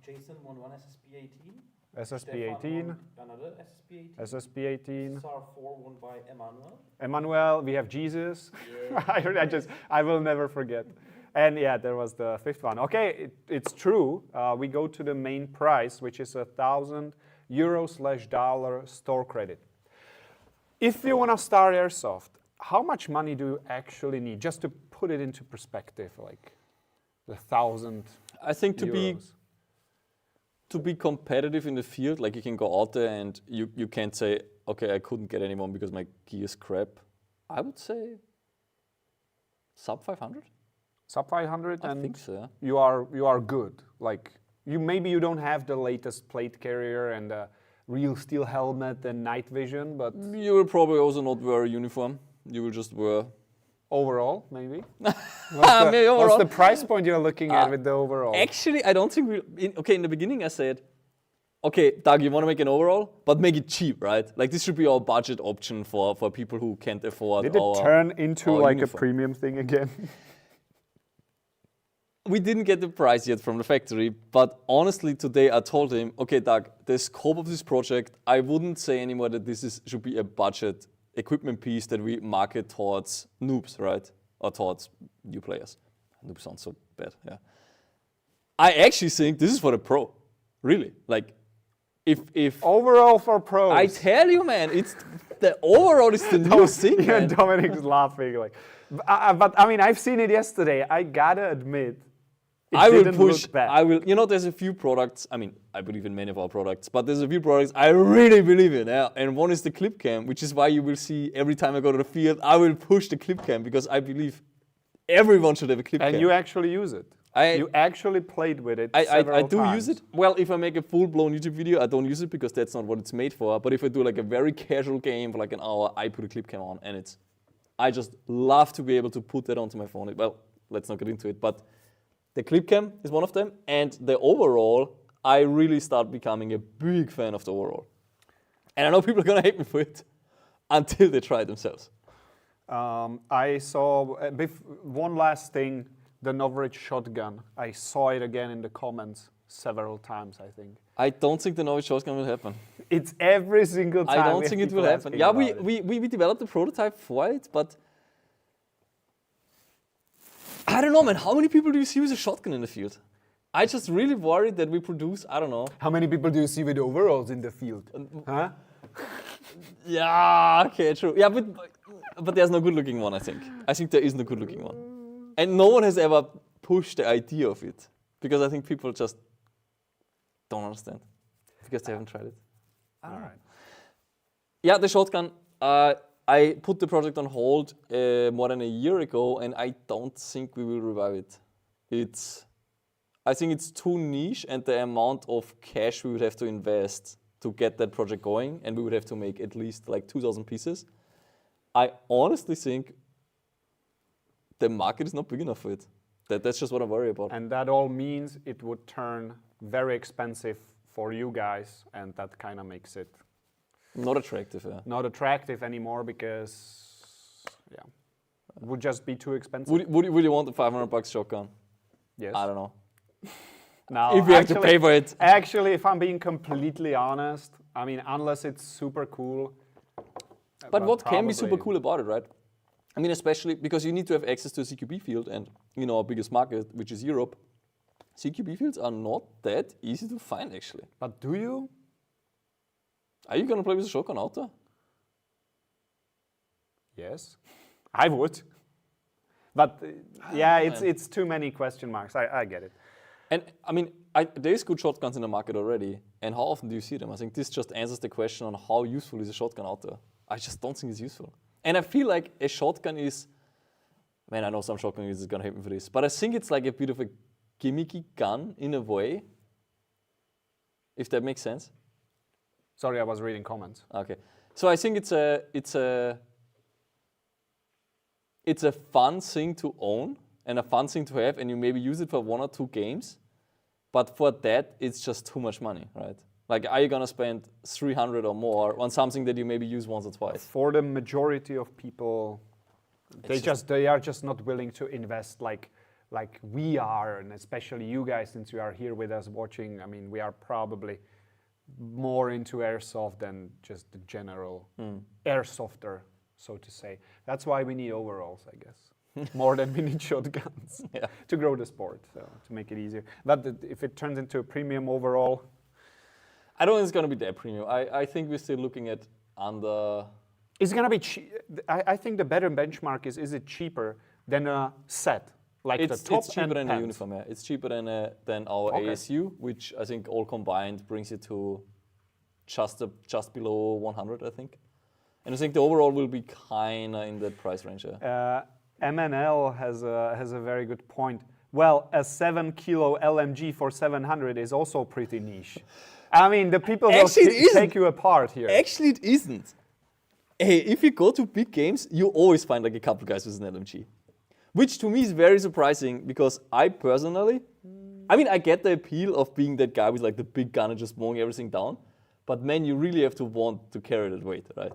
[SPEAKER 3] Jason won one SSP18.
[SPEAKER 1] SSP18.
[SPEAKER 3] Another SSP18.
[SPEAKER 1] SSP18.
[SPEAKER 3] SSR4 won by Emmanuel.
[SPEAKER 1] Emmanuel, we have Jesus.
[SPEAKER 3] Yeah.
[SPEAKER 1] I will never forget. And yeah, there was the fifth one. Okay, it's true. We go to the main price, which is €1,000/$ store credit. If you want to start airsoft, how much money do you actually need? Just to put it into perspective, like the €1,000.
[SPEAKER 2] I think to be competitive in the field, like, you can go out there and you can't say, okay, I couldn't get anyone because my gear's crap. I would say sub 500.
[SPEAKER 1] Sub 500,
[SPEAKER 2] I
[SPEAKER 1] and
[SPEAKER 2] think so.
[SPEAKER 1] You are good. Like, maybe you don't have the latest plate carrier and a real steel helmet and night vision, but
[SPEAKER 2] you will probably also not wear a uniform. You will just wear
[SPEAKER 1] overall, maybe.
[SPEAKER 2] Maybe overall.
[SPEAKER 1] What's the price point you're looking at with the overall?
[SPEAKER 2] Actually, I don't think in the beginning I said, okay, Doug, you want to make an overall, but make it cheap, right? Like, this should be our budget option for people who can't afford.
[SPEAKER 1] Did it turn into like
[SPEAKER 2] uniform.
[SPEAKER 1] a premium thing again?
[SPEAKER 2] We didn't get the price yet from the factory, but honestly, today I told him, okay, Doug, the scope of this project, I wouldn't say anymore that this should be a budget equipment piece that we market towards noobs, right? Or towards new players. Noob sounds so bad, yeah. I actually think this is for the pro, really. Like, if
[SPEAKER 1] Overall for pros.
[SPEAKER 2] I tell you, man, it's the overall is the new thing, man.
[SPEAKER 1] Dominic's laughing, like, but I mean, I've seen it yesterday. I gotta admit,
[SPEAKER 2] I will
[SPEAKER 1] didn't
[SPEAKER 2] push.
[SPEAKER 1] look bad.
[SPEAKER 2] I will. You know, there's a few products. I mean, I believe in many of our products, but there's a few products I really believe in. Yeah? And one is the clip cam, which is why you will see every time I go to the field, I will push the clip cam, because I believe everyone should have a clip cam.
[SPEAKER 1] And you actually use it. You actually played with it several
[SPEAKER 2] I do
[SPEAKER 1] times.
[SPEAKER 2] use it. Well, if I make a full-blown YouTube video, I don't use it because that's not what it's made for. But if I do like a very casual game for like an hour, I put a clip cam on, and I just love to be able to put that onto my phone. Well, let's not get into it, but the clip cam is one of them, and the overall, I really start becoming a big fan of the overall. And I know people are gonna hate me for it until they try it themselves.
[SPEAKER 1] I saw, one last thing, the NOVRITSCH shotgun. I saw it again in the comments several times, I think.
[SPEAKER 2] I don't think the NOVRITSCH shotgun will happen.
[SPEAKER 1] It's every single time.
[SPEAKER 2] I don't think it will happen. Yeah, we developed a prototype for it, but I don't know, man. How many people do you see with a shotgun in the field? I just really worried that we produce, I don't know.
[SPEAKER 1] How many people do you see with overalls in the field? Huh?
[SPEAKER 2] Yeah, okay, true. Yeah, but there's no good-looking one, I think. I think there is no good-looking one. And no one has ever pushed the idea of it. Because I think people just don't understand. Because they haven't tried it.
[SPEAKER 1] All right.
[SPEAKER 2] Yeah, the shotgun. I put the project on hold more than a year ago, and I don't think we will revive it. I think it's too niche, and the amount of cash we would have to invest to get that project going, and we would have to make at least like 2,000 pieces. I honestly think the market is not big enough for it. That's just what I worry about.
[SPEAKER 1] And that all means it would turn very expensive for you guys, and that kind of makes it
[SPEAKER 2] Not attractive, yeah.
[SPEAKER 1] not attractive anymore because, yeah, it would just be too expensive.
[SPEAKER 2] Would you want the $500 shotgun?
[SPEAKER 1] Yes.
[SPEAKER 2] I don't know.
[SPEAKER 1] Now,
[SPEAKER 2] If you have to pay for it.
[SPEAKER 1] Actually, if I'm being completely honest, I mean, unless it's super cool.
[SPEAKER 2] But what can be super
[SPEAKER 1] probably-
[SPEAKER 2] cool about it, right? I mean, especially because you need to have access to a CQB field, and our biggest market, which is Europe, CQB fields are not that easy to find, actually.
[SPEAKER 1] But do you?
[SPEAKER 2] Are you gonna play with a shotgun out there?
[SPEAKER 1] Yes, I would. But yeah,
[SPEAKER 2] man.
[SPEAKER 1] it's too many question marks. I get it.
[SPEAKER 2] And I mean, there is good shotguns in the market already, and how often do you see them? I think this just answers the question on how useful is a shotgun out there. I just don't think it's useful. And I feel like a shotgun is, man, I know some shotgun users are gonna hate me for this, but I think it's like a bit of a gimmicky gun in a way, if that makes sense.
[SPEAKER 1] Sorry, I was reading comments.
[SPEAKER 2] Okay, so I think it's a fun thing to own and a fun thing to have, and you maybe use it for 1 or 2 games, but for that it's just too much money, right? Like, are you gonna spend 300 or more on something that you maybe use once or twice?
[SPEAKER 1] For the majority of people, they are just not willing to invest like we are, and especially you guys, since you are here with us watching. I mean, we are probably more into airsoft than just the general airsofter, so to say. That's why we need overalls, I guess, more than we need shotguns to grow the sport, so to make it easier. But if it turns into a premium overall,
[SPEAKER 2] I don't think it's going to be that premium. I think we're still looking at under...
[SPEAKER 1] it's going to be cheap. I think the better benchmark is it cheaper than a set? Like
[SPEAKER 2] It's
[SPEAKER 1] the top
[SPEAKER 2] cheaper than a
[SPEAKER 1] pants?
[SPEAKER 2] uniform, yeah. It's cheaper than our
[SPEAKER 1] Okay.
[SPEAKER 2] ASU, which I think all combined brings it to just below 100, I think. And I think the overall will be kind of in that price range, yeah.
[SPEAKER 1] MNL has a very good point. Well, a 7 kilo LMG for 700 is also pretty niche. I mean, the people will
[SPEAKER 2] Actually, it isn't.
[SPEAKER 1] take you apart here.
[SPEAKER 2] Actually, it isn't. Hey, if you go to big games, you always find like a couple guys with an LMG. Which to me is very surprising, because I personally, I mean, I get the appeal of being that guy with like the big gun and just mowing everything down, but man, you really have to want to carry that weight, right?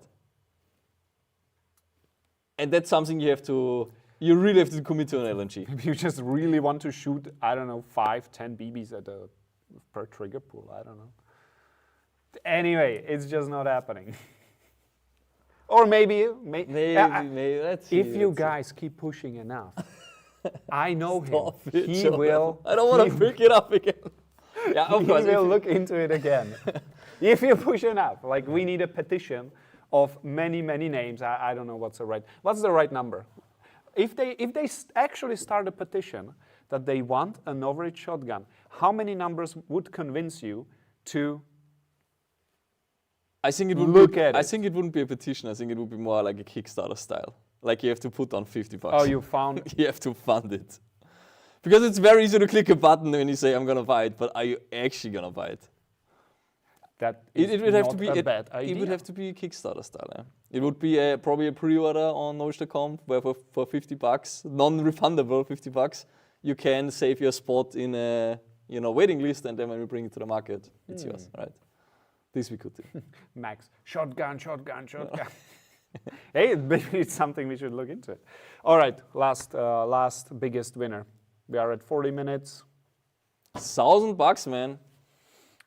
[SPEAKER 2] And that's something you really have to commit to an LMG.
[SPEAKER 1] If you just really want to shoot, I don't know, 5, 10 BBs per trigger pull, I don't know. Anyway, it's just not happening. Or maybe
[SPEAKER 2] Let's see,
[SPEAKER 1] if you
[SPEAKER 2] let's see.
[SPEAKER 1] guys keep pushing enough, I know
[SPEAKER 2] Stop
[SPEAKER 1] him.
[SPEAKER 2] it,
[SPEAKER 1] He
[SPEAKER 2] Jonathan.
[SPEAKER 1] will.
[SPEAKER 2] I don't want to pick it up again. Yeah, of
[SPEAKER 1] He
[SPEAKER 2] course.
[SPEAKER 1] will look into it again. If you push enough, like we need a petition of many names. I don't know what's the right number. If they actually start a petition that they want a NOVRITSCH shotgun, how many numbers would convince you to?
[SPEAKER 2] I think it wouldn't be a petition. I think it would be more like a Kickstarter style. Like you have to put on $50.
[SPEAKER 1] Oh, you found.
[SPEAKER 2] You have to fund it. Because it's very easy to click a button when you say I'm gonna buy it, but are you actually gonna buy it?
[SPEAKER 1] That
[SPEAKER 2] It would have to be
[SPEAKER 1] a bad idea.
[SPEAKER 2] It would have to be a Kickstarter style. Yeah? It would be probably a pre-order on NOVRITSCH.com where for $50, non-refundable $50, you can save your spot in a waiting list, and then when we bring it to the market, it's yours, right? This we could do.
[SPEAKER 1] Max, shotgun. Hey, maybe it's something we should look into. It. All right, last biggest winner. We are at 40 minutes.
[SPEAKER 2] $1,000, man.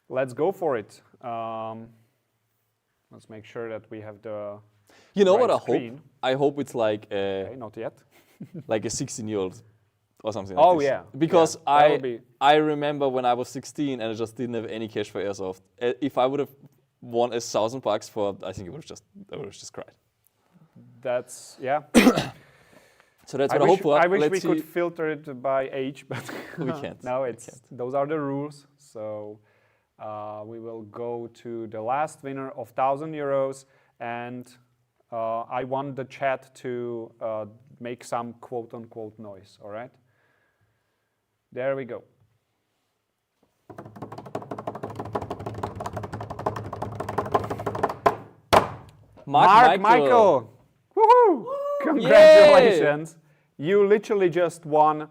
[SPEAKER 1] Let's go for it. Let's make sure that we have the.
[SPEAKER 2] You know
[SPEAKER 1] right
[SPEAKER 2] what I
[SPEAKER 1] screen.
[SPEAKER 2] hope? I hope it's like
[SPEAKER 1] Okay, not yet.
[SPEAKER 2] like a 16-year-old or something
[SPEAKER 1] Oh,
[SPEAKER 2] like this.
[SPEAKER 1] yeah.
[SPEAKER 2] Because
[SPEAKER 1] Yeah, that would be-
[SPEAKER 2] I remember when I was 16 and I just didn't have any cash for airsoft. If I would have won $1,000 for, I think I would have just cried.
[SPEAKER 1] That's, yeah.
[SPEAKER 2] So that's what I hope for.
[SPEAKER 1] I wish
[SPEAKER 2] Let's
[SPEAKER 1] we
[SPEAKER 2] see.
[SPEAKER 1] could filter it by age, but
[SPEAKER 2] We can't.
[SPEAKER 1] no,
[SPEAKER 2] We can't.
[SPEAKER 1] those are the rules. So we will go to the last winner of €1,000, and I want the chat to make some quote-unquote noise, all right? There we go. Mark Michael. Woohoo! Congratulations. You literally just won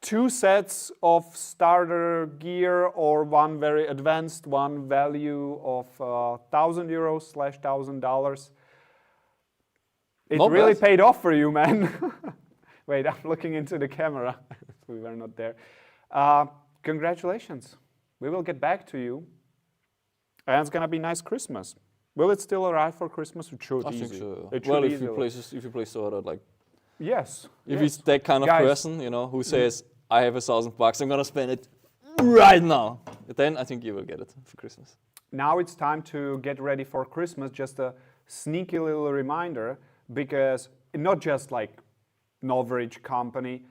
[SPEAKER 1] 2 sets of starter gear or one very advanced one, value of €1,000/$1,000. It
[SPEAKER 2] Not
[SPEAKER 1] really
[SPEAKER 2] bad.
[SPEAKER 1] paid off for you, man. Wait, I'm looking into the camera. We were not there. Congratulations. We will get back to you. And it's going to be nice Christmas. Will it still arrive for Christmas? It should
[SPEAKER 2] I
[SPEAKER 1] easy.
[SPEAKER 2] think so.
[SPEAKER 1] It
[SPEAKER 2] Well,
[SPEAKER 1] should
[SPEAKER 2] if you
[SPEAKER 1] easily.
[SPEAKER 2] place the order, like,
[SPEAKER 1] Yes.
[SPEAKER 2] if
[SPEAKER 1] yes.
[SPEAKER 2] it's that kind of
[SPEAKER 1] Guys.
[SPEAKER 2] person, you know, who says, I have $1,000, I'm gonna spend it right now, then I think you will get it for Christmas.
[SPEAKER 1] Now it's time to get ready for Christmas. Just a sneaky little reminder, because not just like NOVRITSCH company,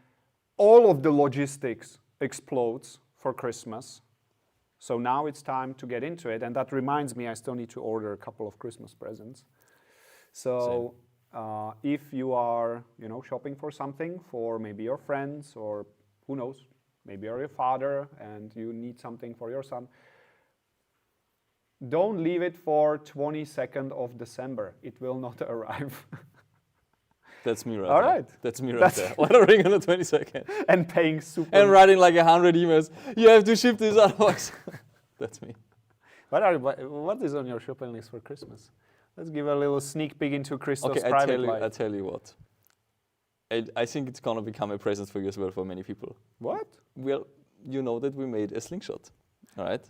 [SPEAKER 1] all of the logistics explodes for Christmas. So now it's time to get into it. And that reminds me, I still need to order a couple of Christmas presents. So if you are, shopping for something for maybe your friends, or who knows, maybe you're your father and you need something for your son, don't leave it for 22nd of December. It will not arrive.
[SPEAKER 2] That's me right
[SPEAKER 1] All
[SPEAKER 2] there.
[SPEAKER 1] right.
[SPEAKER 2] That's me right there. Ordering on the 22nd.
[SPEAKER 1] And paying super.
[SPEAKER 2] And writing like 100 emails. You have to ship this otherwise. That's me.
[SPEAKER 1] What is on your shopping list for Christmas? Let's give a little sneak peek into Christoph's private life.
[SPEAKER 2] I tell you what. I think it's gonna become a present for you as well for many people.
[SPEAKER 1] What?
[SPEAKER 2] Well, you know that we made a Slingshot, all right?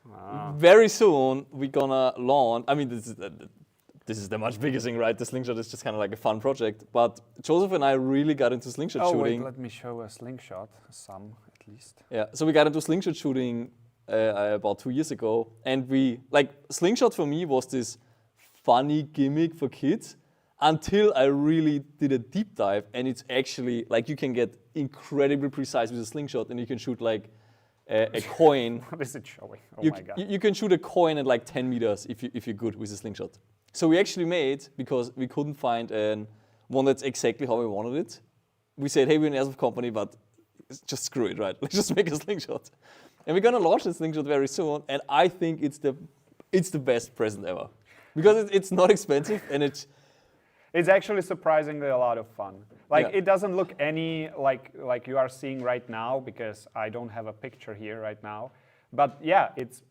[SPEAKER 1] Ah.
[SPEAKER 2] Very soon we're gonna launch. I mean, this is the much bigger thing, right? The Slingshot is just kind of like a fun project. But Joseph and I really got into Slingshot shooting.
[SPEAKER 1] Wait, let me show a Slingshot, some at least.
[SPEAKER 2] Yeah, so we got into Slingshot shooting about 2 years ago, and Slingshot for me was this funny gimmick for kids until I really did a deep dive, and it's actually like you can get incredibly precise with a Slingshot, and you can shoot like a coin.
[SPEAKER 1] What is it showing? Oh
[SPEAKER 2] you,
[SPEAKER 1] my God.
[SPEAKER 2] you can shoot a coin at like 10 meters if you're good with a Slingshot. So we actually made, because we couldn't find one that's exactly how we wanted it, we said, hey, we're an airsoft company, but just screw it, right? Let's just make a Slingshot. And we're gonna launch the Slingshot very soon, and I think it's the best present ever. Because it's not expensive, and it's
[SPEAKER 1] actually surprisingly a lot of fun. Like,
[SPEAKER 2] Yeah.
[SPEAKER 1] it doesn't look any like you are seeing right now, because I don't have a picture here right now. But yeah, it's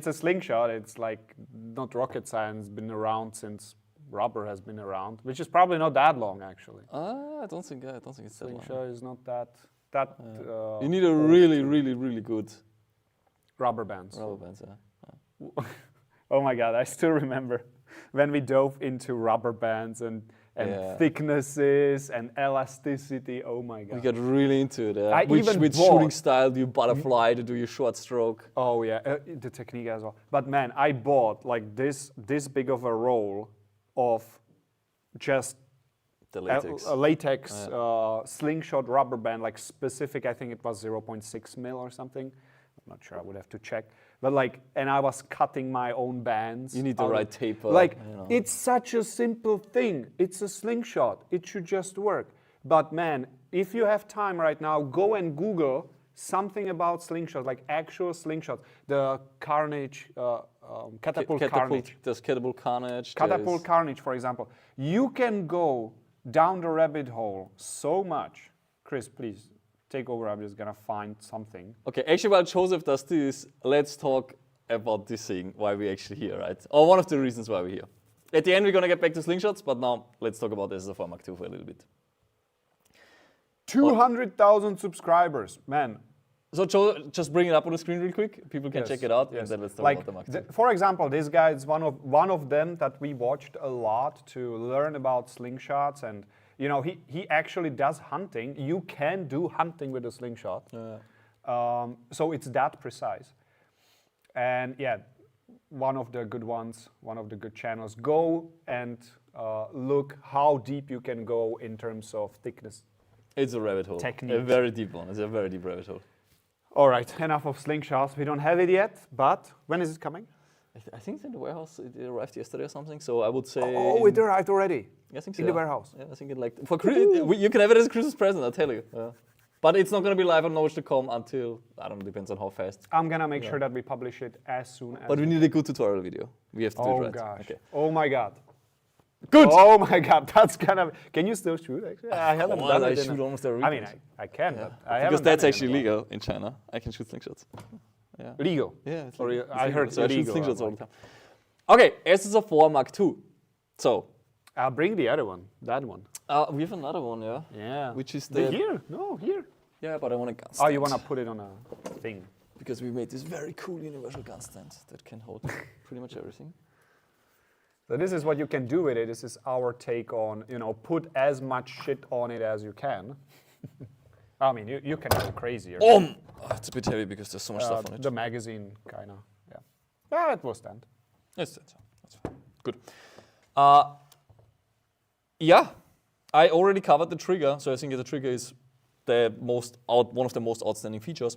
[SPEAKER 1] a Slingshot. It's like not rocket science, been around since rubber has been around, which is probably not that long actually.
[SPEAKER 2] I don't think it's that long.
[SPEAKER 1] Slingshot is not that.
[SPEAKER 2] You need a really, really, really good
[SPEAKER 1] Rubber bands.
[SPEAKER 2] rubber band. Yeah.
[SPEAKER 1] Oh my God, I still remember when we dove into rubber bands and
[SPEAKER 2] Yeah.
[SPEAKER 1] thicknesses and elasticity. Oh my God.
[SPEAKER 2] We got really into it.
[SPEAKER 1] I
[SPEAKER 2] Which
[SPEAKER 1] even
[SPEAKER 2] shooting
[SPEAKER 1] bought-
[SPEAKER 2] style do you butterfly to do your short stroke?
[SPEAKER 1] Oh yeah, the technique as well. But man, I bought like this big of a roll of just
[SPEAKER 2] The latex.
[SPEAKER 1] a latex Slingshot rubber band, like specific. I think it was 0.6 mil or something. I'm not sure. I would have to check. But and I was cutting my own bands.
[SPEAKER 2] You need the
[SPEAKER 1] out
[SPEAKER 2] right
[SPEAKER 1] of-
[SPEAKER 2] taper.
[SPEAKER 1] It's such a simple thing. It's a Slingshot. It should just work. But man, if you have time right now, go and Google something about Slingshots, like actual Slingshots. The Carnage, Catapult Carnage.
[SPEAKER 2] There's Catapult Carnage.
[SPEAKER 1] Catapult
[SPEAKER 2] there's-
[SPEAKER 1] Carnage, for example. You can go down the rabbit hole so much. Chris, please take over. I'm just gonna find something.
[SPEAKER 2] Okay, actually, while Joseph does this, let's talk about this thing, why we're actually here, right? Or one of the reasons why we're here. At the end, we're gonna get back to Slingshots, but now let's talk about SSR4 Mark II for a little bit.
[SPEAKER 1] 200,000 subscribers, man.
[SPEAKER 2] So Joe, just bring it up on the screen real quick. People can check it out, and then let's talk about the Mark II.
[SPEAKER 1] For example, this guy is one of them that we watched a lot to learn about Slingshots, and he actually does hunting. You can do hunting with a Slingshot, so it's that precise. And yeah, one of the good ones, one of the good channels. Go and look how deep you can go in terms of thickness.
[SPEAKER 2] It's a rabbit hole.
[SPEAKER 1] Technique.
[SPEAKER 2] A very deep one. It's a very deep rabbit hole.
[SPEAKER 1] All right, enough of slingshots. We don't have it yet, but when is it coming?
[SPEAKER 2] I think it's in the warehouse. It arrived yesterday or something. So I would say.
[SPEAKER 1] Oh, it arrived already.
[SPEAKER 2] I think so.
[SPEAKER 1] In the warehouse.
[SPEAKER 2] Yeah, I think it like for you can have it as a Christmas present. I'll tell you. Yeah. But it's not going to be live on NOVRITSCH.com until I don't know. Depends on how fast.
[SPEAKER 1] I'm gonna make sure that we publish it as soon as.
[SPEAKER 2] But we need a good tutorial video. We have to do it
[SPEAKER 1] Oh
[SPEAKER 2] right.
[SPEAKER 1] gosh.
[SPEAKER 2] Okay.
[SPEAKER 1] Oh my god.
[SPEAKER 2] Good.
[SPEAKER 1] Oh my god, that's gonna. Can you still shoot? Actually, I haven't
[SPEAKER 2] Well,
[SPEAKER 1] done
[SPEAKER 2] I
[SPEAKER 1] it.
[SPEAKER 2] shoot almost every
[SPEAKER 1] I mean,
[SPEAKER 2] weekend.
[SPEAKER 1] I can,
[SPEAKER 2] Yeah.
[SPEAKER 1] but I haven't.
[SPEAKER 2] Because
[SPEAKER 1] done
[SPEAKER 2] that's
[SPEAKER 1] it in a
[SPEAKER 2] actually
[SPEAKER 1] while.
[SPEAKER 2] legal in China. I can shoot slingshots. Yeah.
[SPEAKER 1] Legal.
[SPEAKER 2] Yeah, it's
[SPEAKER 1] Or
[SPEAKER 2] legal.
[SPEAKER 1] I heard
[SPEAKER 2] so I shoot
[SPEAKER 1] illegal.
[SPEAKER 2] slingshots all the time. Okay, SSR4 Mark II. So
[SPEAKER 1] I'll bring the other one. That one.
[SPEAKER 2] we have another one, yeah.
[SPEAKER 1] Yeah.
[SPEAKER 2] Which is
[SPEAKER 1] the
[SPEAKER 2] the
[SPEAKER 1] here? No, here.
[SPEAKER 2] yeah, but I want a gun
[SPEAKER 1] Oh,
[SPEAKER 2] stand.
[SPEAKER 1] you wanna put it on a thing?
[SPEAKER 2] Because we made this very cool universal gun stand that can hold pretty much everything.
[SPEAKER 1] So this is what you can do with it. This is our take on, put as much shit on it as you can. I mean, you can go crazier.
[SPEAKER 2] Oh, it's a bit heavy because there's so much stuff on it.
[SPEAKER 1] The magazine, kinda. Yeah. Yeah, it will stand.
[SPEAKER 2] That's fine. Good. Yeah, I already covered the trigger, so I think the trigger is one of the most outstanding features.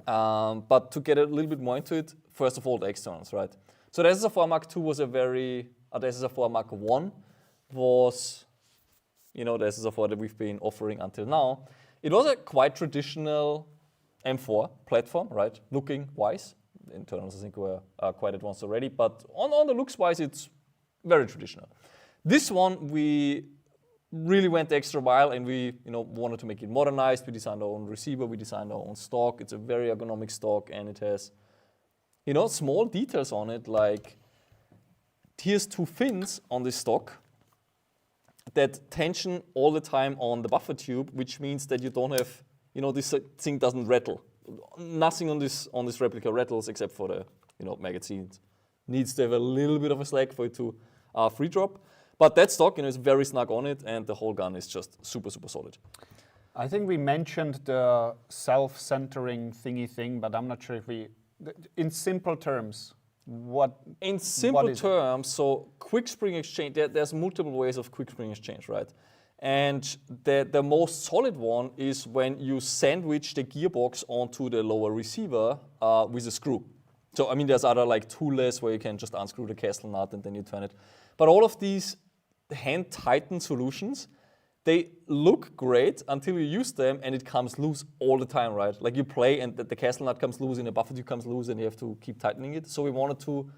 [SPEAKER 2] But to get a little bit more into it, first of all, the externals, right? So the SSR4 Mark II was the SSR4 Mark I was, the SSR4 that we've been offering until now. It was a quite traditional M4 platform, right? Looking wise. The internals, I think, were quite advanced already, but on the looks wise, it's very traditional. This one, we really went the extra mile and we wanted to make it modernized. We designed our own receiver, we designed our own stock. It's a very ergonomic stock and it has small details on it, like here's 2 fins on this stock that tension all the time on the buffer tube, which means that you don't have, this thing doesn't rattle. Nothing on this replica rattles except for the magazine. Needs to have a little bit of a slack for it to free drop. But that stock is very snug on it and the whole gun is just super, super solid.
[SPEAKER 1] I think we mentioned the self-centering thingy thing, but I'm not sure if in simple terms, what?
[SPEAKER 2] In simple
[SPEAKER 1] is it?
[SPEAKER 2] terms, so quick spring exchange, there's multiple ways of quick spring exchange, right? And the most solid one is when you sandwich the gearbox onto the lower receiver with a screw. So, I mean, there's other like toolless where you can just unscrew the castle nut and then you turn it. But all of these hand-tightened solutions, they look great until you use them and it comes loose all the time, right? Like you play and the castle nut comes loose and the buffer tube comes loose and you have to keep tightening it. So we wanted to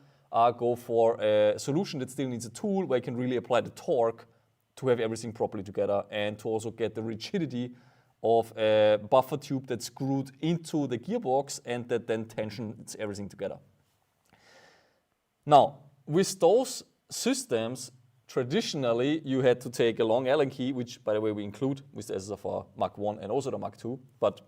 [SPEAKER 2] go for a solution that still needs a tool where you can really apply the torque to have everything properly together and to also get the rigidity of a buffer tube that's screwed into the gearbox and that then tensions everything together. Now, with those systems, traditionally, you had to take a long Allen key, which, by the way, we include with the SSR4 Mark I and also the Mark II. But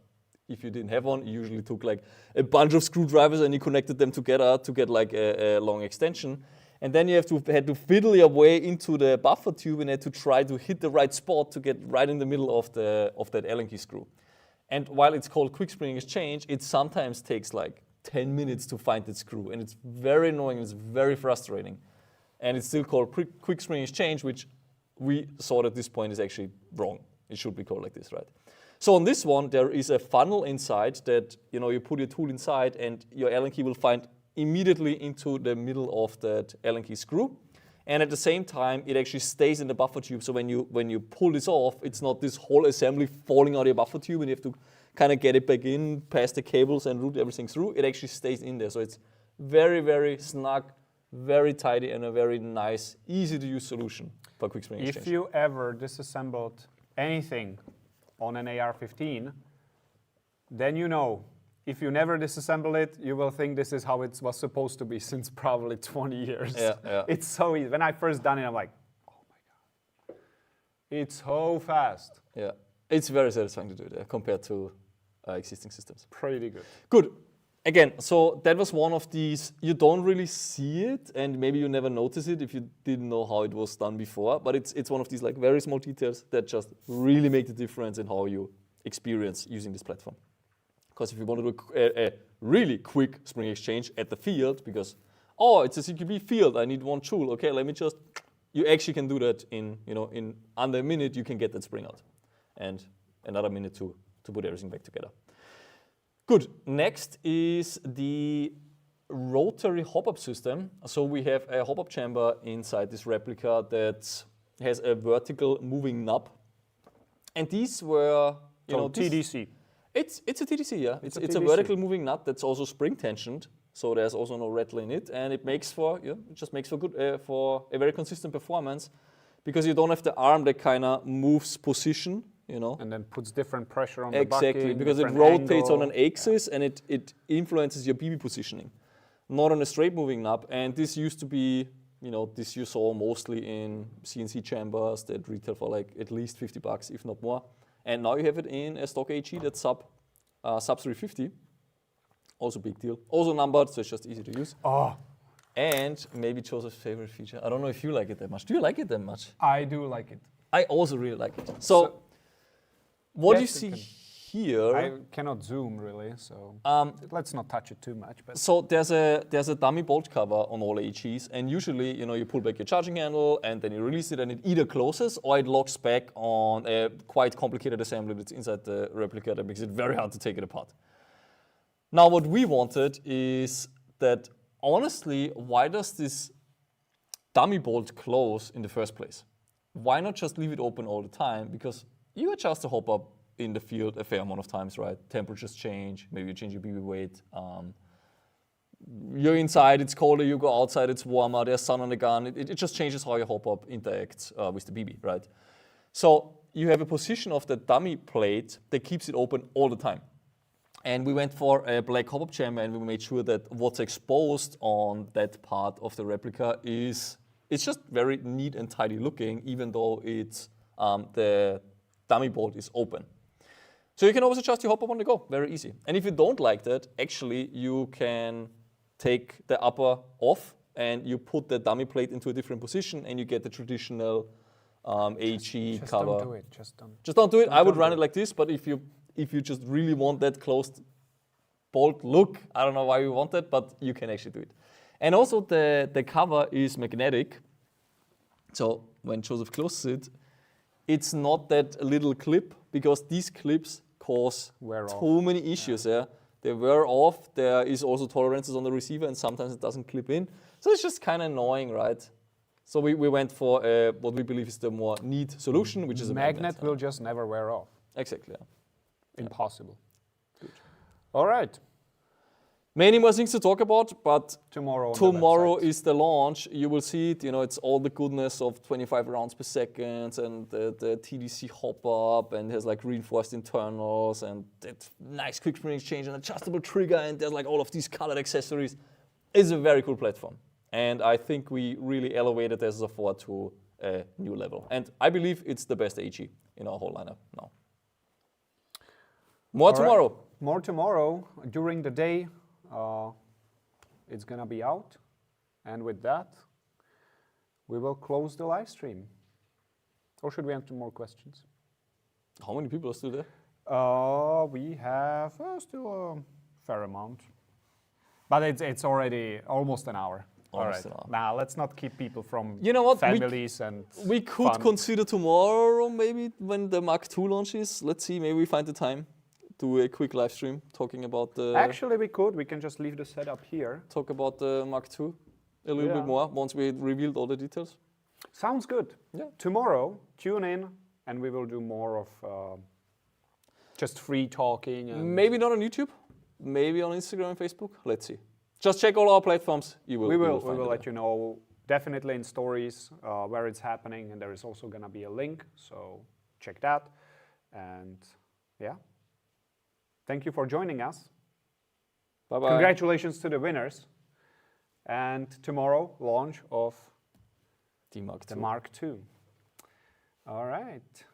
[SPEAKER 2] if you didn't have one, you usually took like a bunch of screwdrivers and you connected them together to get like a long extension. And then you had to fiddle your way into the buffer tube and had to try to hit the right spot to get right in the middle of that Allen key screw. And while it's called quick spring exchange, it sometimes takes like 10 minutes to find that screw. And it's very annoying, it's very frustrating. And it's still called quick spring exchange, which we thought at this point is actually wrong. It should be called like this, right? So on this one, there is a funnel inside that you put your tool inside and your Allen key will find immediately into the middle of that Allen key screw. And at the same time, it actually stays in the buffer tube. So when you pull this off, it's not this whole assembly falling out of your buffer tube and you have to kind of get it back in past the cables and route everything through. It actually stays in there. So it's very, very snug, very tidy, and a very nice, easy to use solution for quick spring exchange.
[SPEAKER 1] If you ever disassembled anything on an AR-15, then if you never disassemble it, you will think this is how it was supposed to be since probably 20 years.
[SPEAKER 2] Yeah.
[SPEAKER 1] It's so easy. When I first done it, I'm like, oh my God. It's so fast.
[SPEAKER 2] Yeah, it's very satisfying to do it compared to existing systems.
[SPEAKER 1] Pretty good.
[SPEAKER 2] Good. Again, so that was one of these, you don't really see it and maybe you never notice it if you didn't know how it was done before, but it's one of these like very small details that just really make the difference in how you experience using this platform. Because if you want to do a really quick spring exchange at the field, because oh, it's a CQB field, I need 1 joule. Okay, let me just, you actually can do that in under a minute, you can get that spring out. And another minute to put everything back together. Good, next is the rotary hop-up system. So we have a hop-up chamber inside this replica that has a vertical moving knob. And these were,
[SPEAKER 1] TDC.
[SPEAKER 2] It's a TDC, yeah. It's a
[SPEAKER 1] TDC.
[SPEAKER 2] vertical moving nut that's also spring tensioned, so there's also no rattle in it, and it makes for it just makes for good for a very consistent performance, because you don't have the arm that kind of moves position,
[SPEAKER 1] And then puts different pressure on the
[SPEAKER 2] exactly,
[SPEAKER 1] bucking,
[SPEAKER 2] because it
[SPEAKER 1] different
[SPEAKER 2] rotates on
[SPEAKER 1] angle.
[SPEAKER 2] an axis and it influences your BB positioning, not on a straight moving knob. And this used to be, this you saw mostly in CNC chambers that retail for like at least $50, if not more. And now you have it in a stock HE that's sub 350. Also big deal. Also numbered, so it's just easy to use.
[SPEAKER 1] Oh,
[SPEAKER 2] And maybe Joseph's favorite feature. I don't know if you like it that much. Do you like it that much?
[SPEAKER 1] I do like it.
[SPEAKER 2] I also really like it. So what you
[SPEAKER 1] yes,
[SPEAKER 2] see
[SPEAKER 1] you
[SPEAKER 2] here.
[SPEAKER 1] I cannot zoom really, so let's not touch it too much. But
[SPEAKER 2] So there's a dummy bolt cover on all HEs, and usually you pull back your charging handle and then you release it, and it either closes or it locks back on a quite complicated assembly that's inside the replica that makes it very hard to take it apart. Now what we wanted is that, honestly, why does this dummy bolt close in the first place? Why not just leave it open all the time? Because you adjust the hop up in the field a fair amount of times, right? Temperatures change, maybe you change your BB weight. You're inside, it's colder, you go outside, it's warmer, there's sun on the gun. It just changes how your hop up interacts with the BB, right? So you have a position of the dummy plate that keeps it open all the time. And we went for a black hop-up chamber, and we made sure that what's exposed on that part of the replica it's just very neat and tidy looking, even though it's the dummy bolt is open. So you can always adjust your hop-up on the go, very easy. And if you don't like that, actually you can take the upper off and you put the dummy plate into a different position, and you get the traditional HE
[SPEAKER 1] just
[SPEAKER 2] cover.
[SPEAKER 1] don't do it. Just
[SPEAKER 2] don't do it. I would
[SPEAKER 1] don't
[SPEAKER 2] run
[SPEAKER 1] do
[SPEAKER 2] it like this, but if you just really want that closed bolt look, I don't know why you want that, but you can actually do it. And also the cover is magnetic. So when Joseph closes it, it's not that little clip, because these clips cause
[SPEAKER 1] Wear off.
[SPEAKER 2] too many issues. Yeah. They wear off. There is also tolerances on the receiver, and sometimes it doesn't clip in. So it's just kind of annoying, right? So we went for what we believe is the more neat solution, which is a magnet.
[SPEAKER 1] will just never wear off.
[SPEAKER 2] Exactly. Yeah.
[SPEAKER 1] Impossible. Good. All right.
[SPEAKER 2] Many more things to talk about, but
[SPEAKER 1] Tomorrow
[SPEAKER 2] tomorrow is the launch. You will see it. It's all the goodness of 25 rounds per second, and the TDC hop up, and has like reinforced internals, and that nice quick spring exchange, and adjustable trigger, and there's like all of these colored accessories. It's a very cool platform, and I think we really elevated SSR4 to a new level. And I believe it's the best HE in our whole lineup now. More tomorrow.
[SPEAKER 1] More tomorrow. During the day, it's going to be out. And with that, we will close the live stream. Or should we answer more questions?
[SPEAKER 2] How many people are still there?
[SPEAKER 1] We have still a fair amount. But it's already almost an hour.
[SPEAKER 2] Almost an hour.
[SPEAKER 1] Now, let's not keep people from
[SPEAKER 2] You know what?
[SPEAKER 1] families and
[SPEAKER 2] We could
[SPEAKER 1] fun.
[SPEAKER 2] consider tomorrow, maybe when the Mark II launches. Let's see, maybe we find the time. Do a quick live stream talking about the
[SPEAKER 1] Actually, we could. We can just leave the setup here.
[SPEAKER 2] talk about the Mark II a little bit more once we revealed all the details.
[SPEAKER 1] Sounds good.
[SPEAKER 2] Yeah.
[SPEAKER 1] Tomorrow, tune in, and we will do more of just free talking. And
[SPEAKER 2] Maybe not on YouTube, maybe on Instagram and Facebook. Let's see. Just check all our platforms.
[SPEAKER 1] we will let you know. Definitely in stories where it's happening, and there is also going to be a link. So check that. And yeah. Thank you for joining us.
[SPEAKER 2] Bye bye.
[SPEAKER 1] Congratulations to the winners. And tomorrow, launch of
[SPEAKER 2] The Mark
[SPEAKER 1] the
[SPEAKER 2] II.
[SPEAKER 1] Mark II. All right.